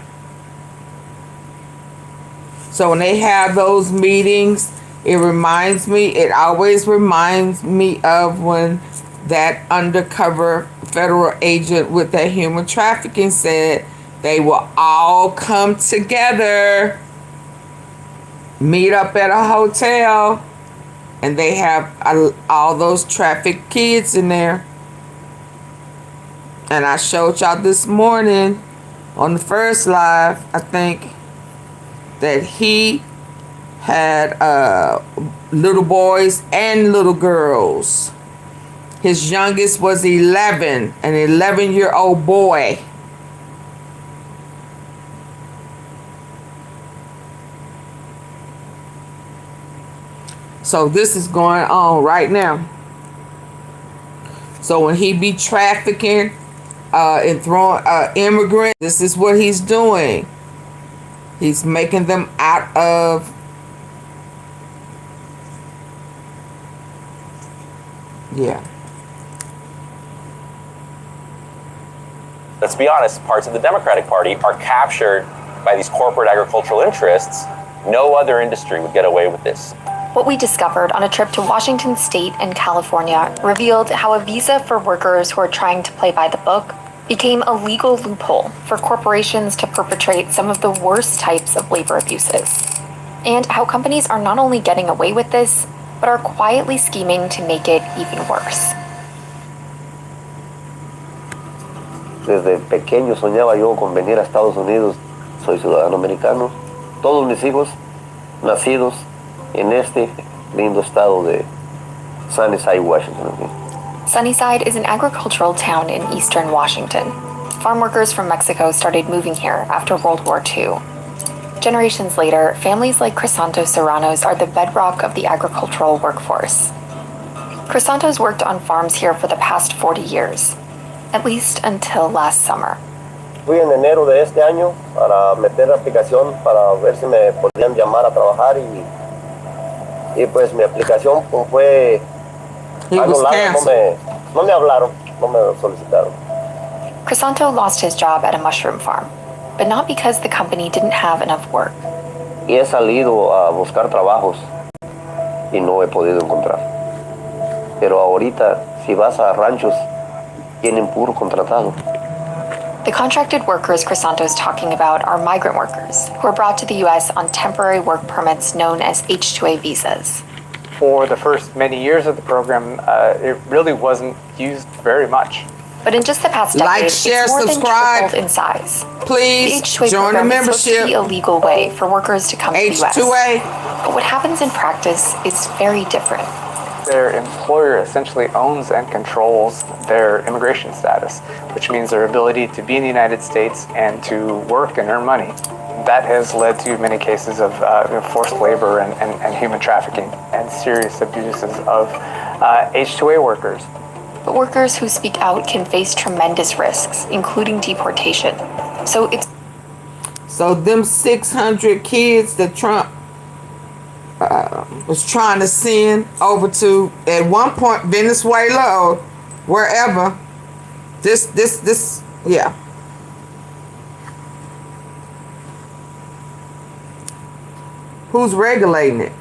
So when they have those meetings, it always reminds me of when that undercover federal agent with that human trafficking said they will all come together, meet up at a hotel, and they have all those trafficked kids in there. And I showed y'all this morning on the first live, I think, that he had little boys and little girls. His youngest was 11, an 11-year-old boy. So this is going on right now. So when he be trafficking and throwing immigrants, this is what he's doing. He's making them out of, yeah. Let's be honest, parts of the Democratic Party are captured by these corporate agricultural interests. No other industry would get away with this. What we discovered on a trip to Washington State and California revealed how a visa for workers who are trying to play by the book became a legal loophole for corporations to perpetrate some of the worst types of labor abuses. And how companies are not only getting away with this, but are quietly scheming to make it even worse. Desde pequeño soñaba yo con venir a Estados Unidos. Soy ciudadano americano. Todos mis hijos nacidos en este lindo estado de Sunnyside, Washington. Sunnyside is an agricultural town in eastern Washington. Farm workers from Mexico started moving here after World War II. Generations later, families like Crisanto Serrano's are the bedrock of the agricultural workforce. Crisanto's worked on farms here for the past 40 years, at least until last summer. Fui en enero de este año para meter aplicación para ver si me podían llamar a trabajar y pues mi aplicación fue algo largo, no me hablaron, no me solicitaron. Crisanto lost his job at a mushroom farm, but not because the company didn't have enough work. Y he salido a buscar trabajos y no he podido encontrar. Pero ahorita, si vas a ranchos, tienen puro contratado. The contracted workers Crisanto's talking about are migrant workers who are brought to the U.S. on temporary work permits known as H-2A visas. For the first many years of the program, it really wasn't used very much. But in just the past decade, it's more than tripled in size. Please the H-2A join the program membership. is supposed to be a legal way for workers to come to the U.S. H-2A. But what happens in practice is very different. Their employer essentially owns and controls their immigration status, which means their ability to be in the United States and to work and earn money. That has led to many cases of forced labor and human trafficking and serious abuses of H-2A workers. But workers who speak out can face tremendous risks, including deportation. So them 600 kids that Trump was trying to send over to, at one point, Venezuela or wherever. This, yeah. Who's regulating it?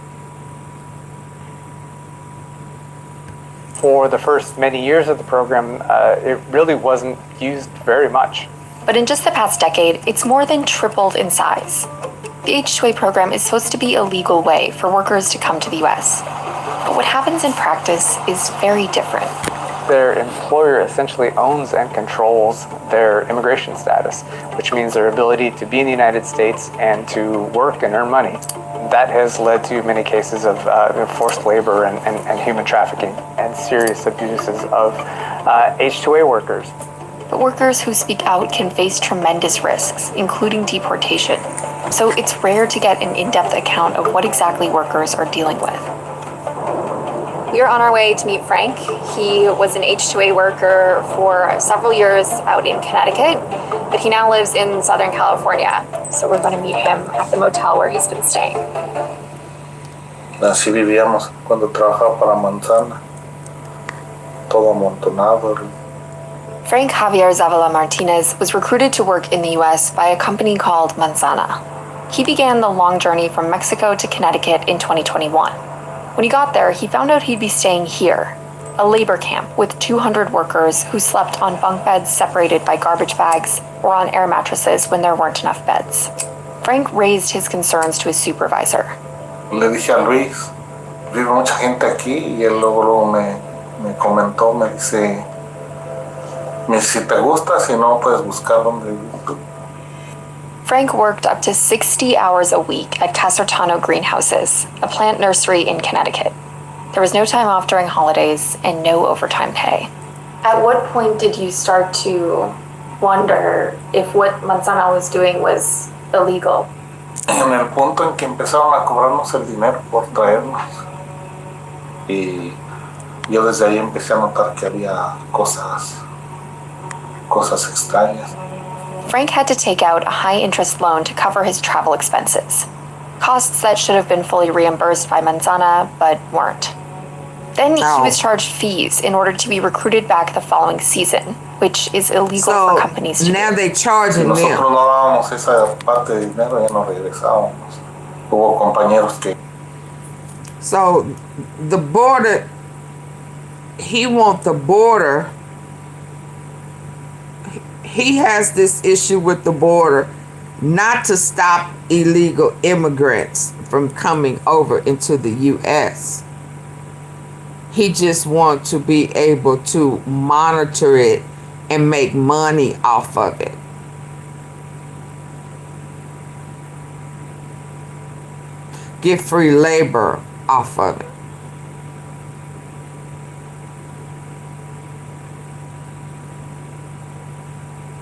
For the first many years of the program, it really wasn't used very much. But in just the past decade, it's more than tripled in size. The H-2A program is supposed to be a legal way for workers to come to the U.S. But what happens in practice is very different. Their employer essentially owns and controls their immigration status, which means their ability to be in the United States and to work and earn money. That has led to many cases of forced labor and human trafficking and serious abuses of H-2A workers. But workers who speak out can face tremendous risks, including deportation. So it's rare to get an in-depth account of what exactly workers are dealing with. We are on our way to meet Frank. He was an H-2A worker for several years out in Connecticut, but he now lives in Southern California. So we're going to meet him at the motel where he's been staying. Así vivíamos cuando trabajaba para Manzana, todo amontonado. Frank Javier Zavala Martinez was recruited to work in the US by a company called Manzana. He began the long journey from Mexico to Connecticut in 2021. When he got there, he found out he'd be staying here, a labor camp with 200 workers who slept on bunk beds separated by garbage bags or on air mattresses when there weren't enough beds. Frank raised his concerns to his supervisor. Le dije a Luis, vive mucha gente aquí, y él luego me comentó, me dice, si te gusta, si no, puedes buscar donde vivir. Frank worked up to 60 hours a week at Casertano Greenhouses, a plant nursery in Connecticut. There was no time off during holidays and no overtime pay. At what point did you start to wonder if what Manzana was doing was illegal? En el punto en que empezaron a cobrarnos el dinero por traernos. Y yo desde ahí empecé a notar que había cosas extrañas. Frank had to take out a high-interest loan to cover his travel expenses, costs that should have been fully reimbursed by Manzana, but weren't. Then he was charged fees in order to be recruited back the following season, which is illegal for companies to do. Now they charging them. Nosotros no dábamos esa parte de dinero, ya no regresábamos. Hubo compañeros que... So the border, he wants the border. He has this issue with the border not to stop illegal immigrants from coming over into the U.S. He just wants to be able to monitor it and make money off of it. Get free labor off of it.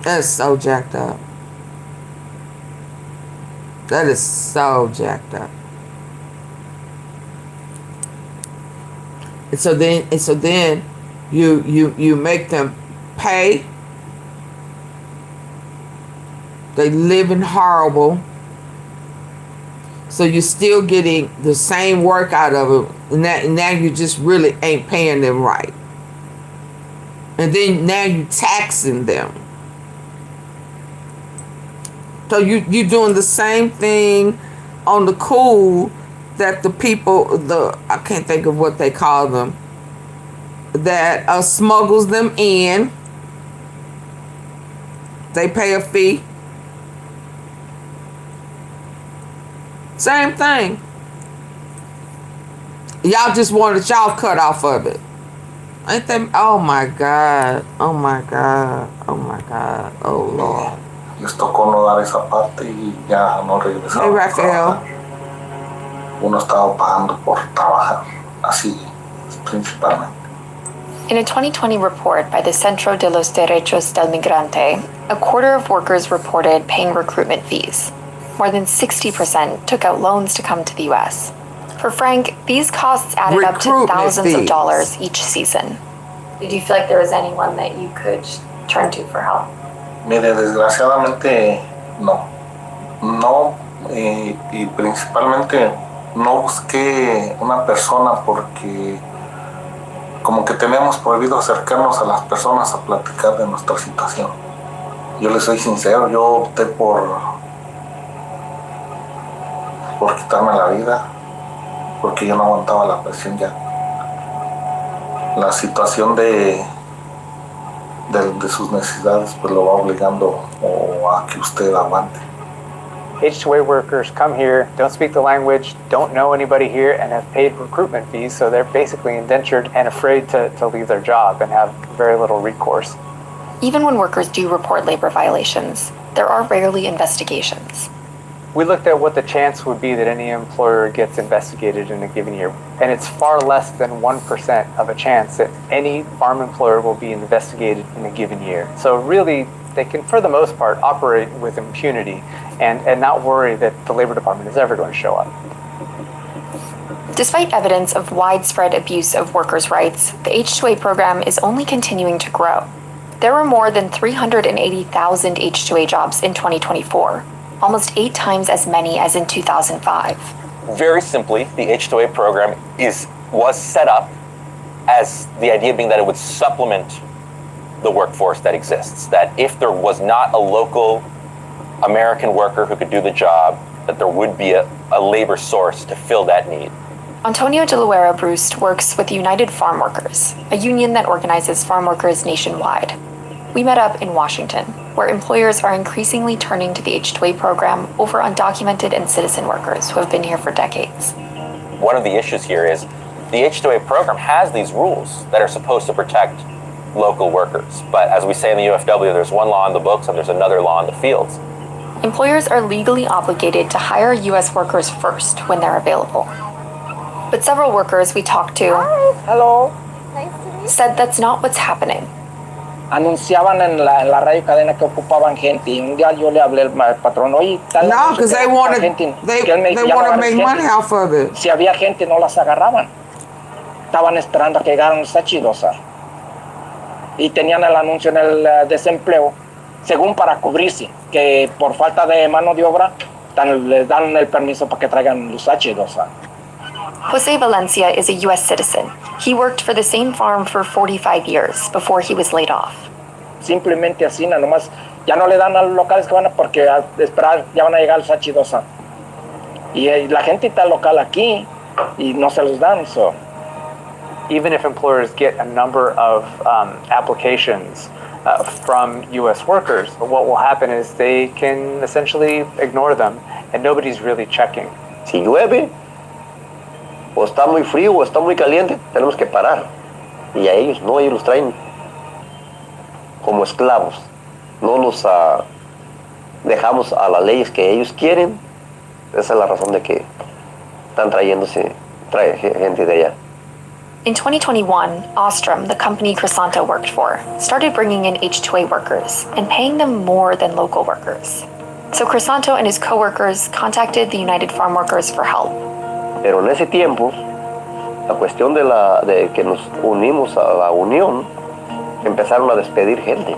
That's so jacked up. That is so jacked up. And so then you make them pay. They living horrible. So you're still getting the same work out of it. And now you just really ain't paying them right. And then now you taxing them. So you doing the same thing on the cool that the people, I can't think of what they call them, that smuggles them in. They pay a fee. Same thing. Y'all just wanted y'all cut off of it. Ain't that? Oh my God. Oh my God. Oh my God. Oh Lord. Les tocó no dar esa parte y ya no regresaron. Hey, Rafael. Uno estaba pagando por trabajar, así principalmente. In a 2020 report by the Centro de los Derechos del Migrante, a quarter of workers reported paying recruitment fees. More than 60% took out loans to come to the U.S. For Frank, these costs added up to thousands of dollars each season. Did you feel like there was anyone that you could turn to for help? Mire, desgraciadamente no. No, y principalmente no busqué una persona porque como que tenemos prohibido acercarnos a las personas a platicar de nuestra situación. Yo les soy sincero, yo opté por quitarme la vida porque yo no aguantaba la presión ya. La situación de sus necesidades pues lo va obligando a que usted aguante. H2A workers come here, don't speak the language, don't know anybody here, and have paid recruitment fees, so they're basically indentured and afraid to leave their job and have very little recourse. Even when workers do report labor violations, there are rarely investigations. We looked at what the chance would be that any employer gets investigated in a given year, and it's far less than 1% of a chance that any farm employer will be investigated in a given year. So really, they can, for the most part, operate with impunity and not worry that the Labor Department is ever going to show up. Despite evidence of widespread abuse of workers' rights, the H2A program is only continuing to grow. There were more than 380,000 H2A jobs in 2024, almost 8 times as many as in 2005. Very simply, the H-2A program was set up as the idea being that it would supplement the workforce that exists. That if there was not a local American worker who could do the job, that there would be a labor source to fill that need. Antonio de Loera Brust works with United Farm Workers, a union that organizes farm workers nationwide. We met up in Washington, where employers are increasingly turning to the H-2A program over undocumented and citizen workers who have been here for decades. One of the issues here is the H-2A program has these rules that are supposed to protect local workers. But as we say in the UFW, there's one law in the books and there's another law in the fields. Employers are legally obligated to hire U.S. workers first when they're available. But several workers we talked to said that's not what's happening. Anunciaban en la radio cadena que ocupaban gente y un día yo le hablé al patrón, oye, no, because they want to make money off of it. Si había gente no las agarraban. Estaban esperando a que llegaran los H-2A. Y tenían el anuncio en el desempleo, según para cubrirse, que por falta de mano de obra les dan el permiso para que traigan los H-2A. Jose Valencia is a U.S. citizen. He worked for the same farm for 45 years before he was laid off. Simplemente así, nada más, ya no le dan a los locales que van a, porque a esperar ya van a llegar los H-2A. Y la gente está local aquí y no se los dan, so. Even if employers get a number of applications from U.S. workers, what will happen is they can essentially ignore them and nobody's really checking. Si llueve, o está muy frío o está muy caliente, tenemos que parar. Y a ellos no, ellos los traen como esclavos. No los dejamos a las leyes que ellos quieren. Esa es la razón de que están trae gente de allá. In 2021, Ostrom, the company Crisanto worked for, started bringing in H-2A workers and paying them more than local workers. So Crisanto and his co-workers contacted the United Farm Workers for help. Pero en ese tiempo, la cuestión de que nos unimos a la unión, empezaron a despedir gente.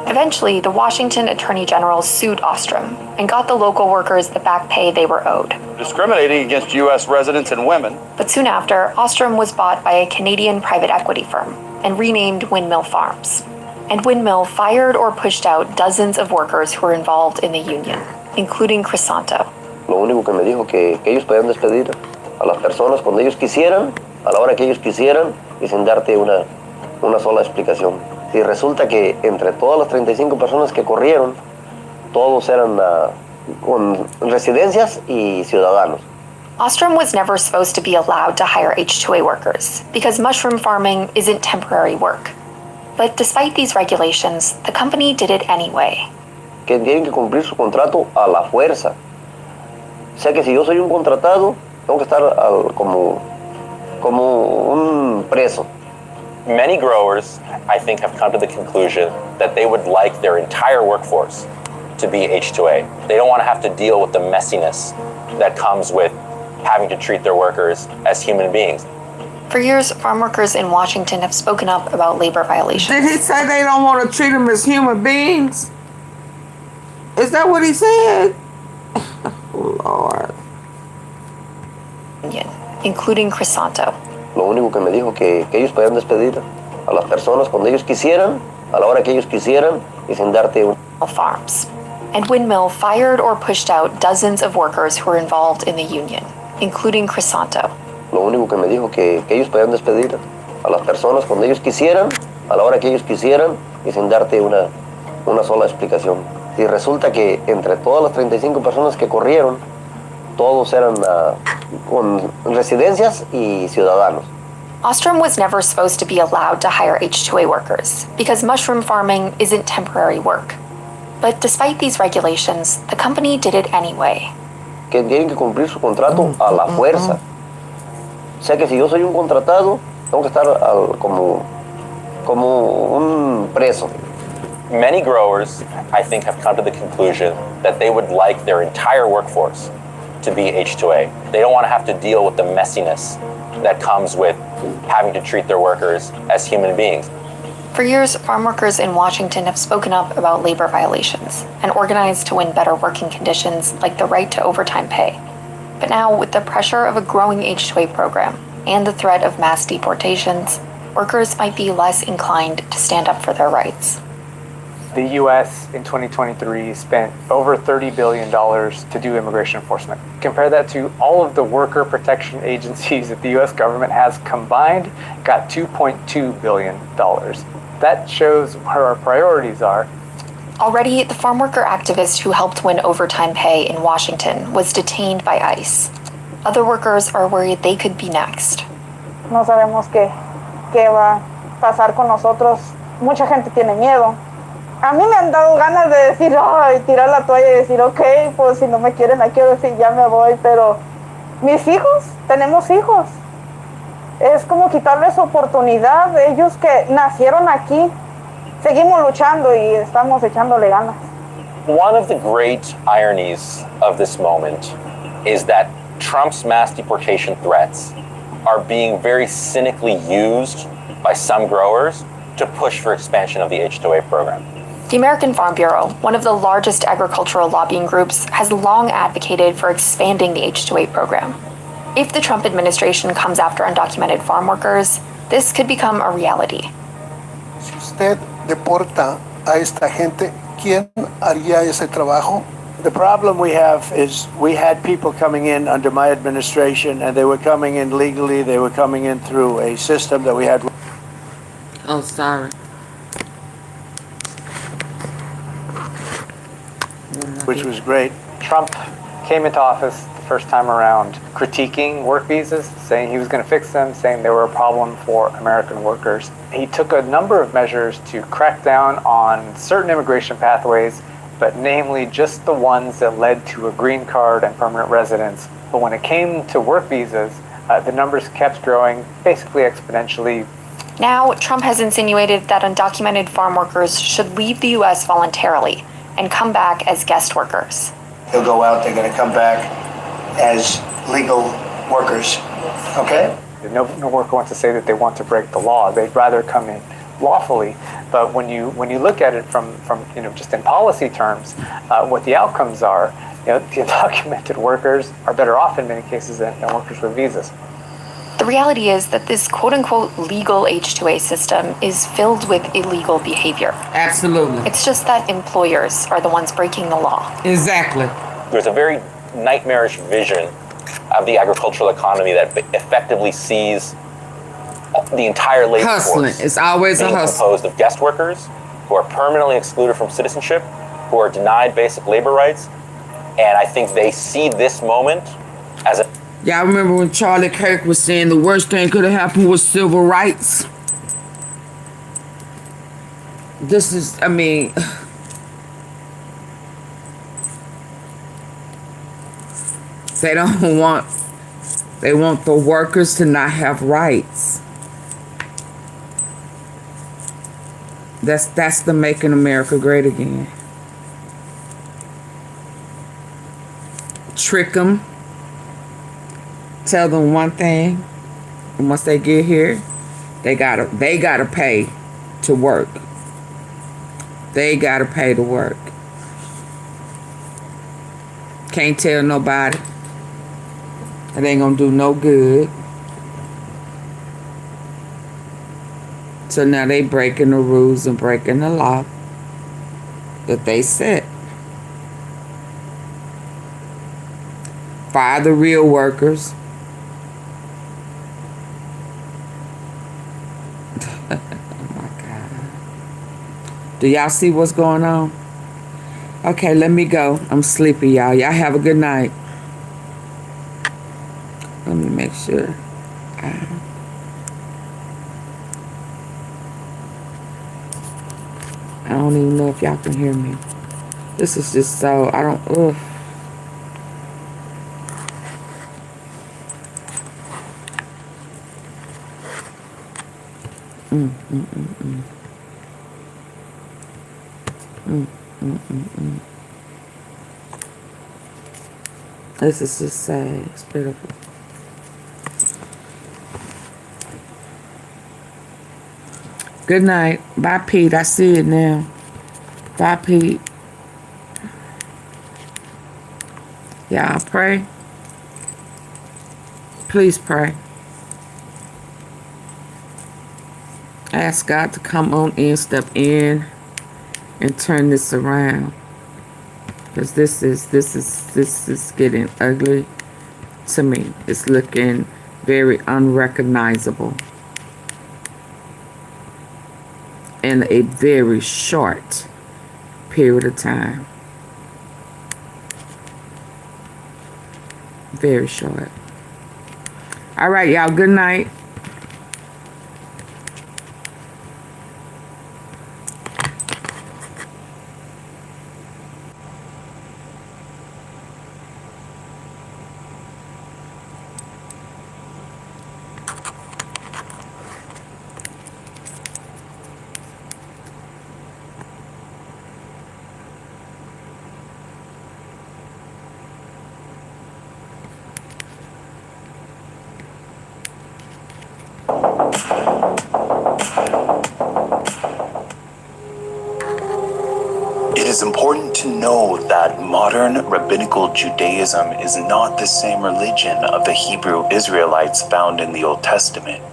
Eventually, the Washington Attorney General sued Ostrom and got the local workers the back pay they were owed. Discriminating against U.S. residents and women. But soon after, Ostrom was bought by a Canadian private equity firm and renamed Windmill Farms. And Windmill fired or pushed out dozens of workers who were involved in the union, including Crisanto. Lo único que me dijo que ellos podían despedir a las personas cuando ellos quisieran, a la hora que ellos quisieran, y sin darte una sola explicación. Y resulta que entre todas las 35 personas que corrieron, todos eran con residencias y ciudadanos. Ostrom was never supposed to be allowed to hire H-2A workers because mushroom farming isn't temporary work. But despite these regulations, the company did it anyway. Que tienen que cumplir su contrato a la fuerza. O sea que si yo soy un contratado, tengo que estar como un preso. Many growers, I think, have come to the conclusion that they would like their entire workforce to be H-2A. They don't want to have to deal with the messiness that comes with having to treat their workers as human beings. For years, farm workers in Washington have spoken up about labor violations. Did he say they don't want to treat them as human beings? Is that what he said? Lord. Including Crisanto. Lo único que me dijo que ellos podían despedir a las personas cuando ellos quisieran, a la hora que ellos quisieran, y sin darte farms. And Windmill fired or pushed out dozens of workers who were involved in the union, including Crisanto. Lo único que me dijo que ellos podían despedir a las personas cuando ellos quisieran, a la hora que ellos quisieran, y sin darte una sola explicación. Y resulta que entre todas las 35 personas que corrieron, todos eran con residencias y ciudadanos. Ostrom was never supposed to be allowed to hire H-2A workers because mushroom farming isn't temporary work. But despite these regulations, the company did it anyway. Que tienen que cumplir su contrato a la fuerza. O sea que si yo soy un contratado, tengo que estar como un preso. Many growers, I think, have come to the conclusion that they would like their entire workforce to be H-2A. They don't want to have to deal with the messiness that comes with having to treat their workers as human beings. For years, farm workers in Washington have spoken up about labor violations and organized to win better working conditions like the right to overtime pay. But now, with the pressure of a growing H-2A program and the threat of mass deportations, workers might be less inclined to stand up for their rights. The U.S. in 2023 spent over $30 billion to do immigration enforcement. Compare that to all of the worker protection agencies that the U.S. government has combined, got $2.2 billion. That shows where our priorities are. Already, the farm worker activist who helped win overtime pay in Washington was detained by ICE. Other workers are worried they could be next. No sabemos qué va a pasar con nosotros. Mucha gente tiene miedo. A mí me han dado ganas de decir, ay, tirar la toalla y decir, ok, pues si no me quieren aquí, decir, ya me voy, pero mis hijos, tenemos hijos. Es como quitarles oportunidad, ellos que nacieron aquí, seguimos luchando y estamos echándole ganas. One of the great ironies of this moment is that Trump's mass deportation threats are being very cynically used by some growers to push for expansion of the H-2A program. The American Farm Bureau, one of the largest agricultural lobbying groups, has long advocated for expanding the H-2A program. If the Trump administration comes after undocumented farm workers, this could become a reality. Si usted deporta a esta gente, ¿quién haría ese trabajo? The problem we have is we had people coming in under my administration, and they were coming in legally. They were coming in through a system that we had. Oh, sorry. Which was great. Trump came into office the first time around critiquing work visas, saying he was going to fix them, saying they were a problem for American workers. He took a number of measures to crack down on certain immigration pathways, but namely just the ones that led to a green card and permanent residence. But when it came to work visas, the numbers kept growing basically exponentially. Now, Trump has insinuated that undocumented farm workers should leave the U.S. voluntarily and come back as guest workers. They'll go out, they're going to come back as legal workers, okay? No worker wants to say that they want to break the law. They'd rather come in lawfully. But when you look at it from just in policy terms, what the outcomes are, the undocumented workers are better off in many cases than workers with visas. The reality is that this quote-unquote legal H-2A system is filled with illegal behavior. Absolutely. It's just that employers are the ones breaking the law. Exactly. There's a very nightmarish vision of the agricultural economy that effectively sees the entire labor hustling. force It's always being a hustle. composed of guest workers who are permanently excluded from citizenship, who are denied basic labor rights, and I think they see this moment as a Y'all remember when Charlie Kirk was saying the worst thing could have happened was civil rights? This is, I mean, they want the workers to not have rights. That's the making America great again. Trick them. Tell them one thing, and once they get here, they gotta pay to work. They gotta pay to work. Can't tell nobody. It ain't gonna do no good. So now they breaking the rules and breaking the law that they set. Fire the real workers. Do y'all see what's going on? Okay, let me go. I'm sleepy, y'all. Y'all have a good night. Let me make sure. I don't even know if y'all can hear me. This is just so, I don't, ugh. This is just sad. It's pitiful. Good night. Bye, Pete. I see it now. Bye, Pete. Y'all pray. Please pray. Ask God to come on in, step in, and turn this around. Because this is getting ugly to me. It's looking very unrecognizable in a very short period of time. Very short. All right, y'all. Good night. It is important to know that modern rabbinical Judaism is not the same religion of the Hebrew Israelites found in the Old Testament.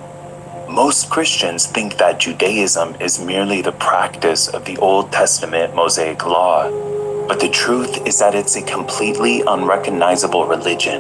Most Christians think that Judaism is merely the practice of the Old Testament Mosaic law, but the truth is that it's a completely unrecognizable religion.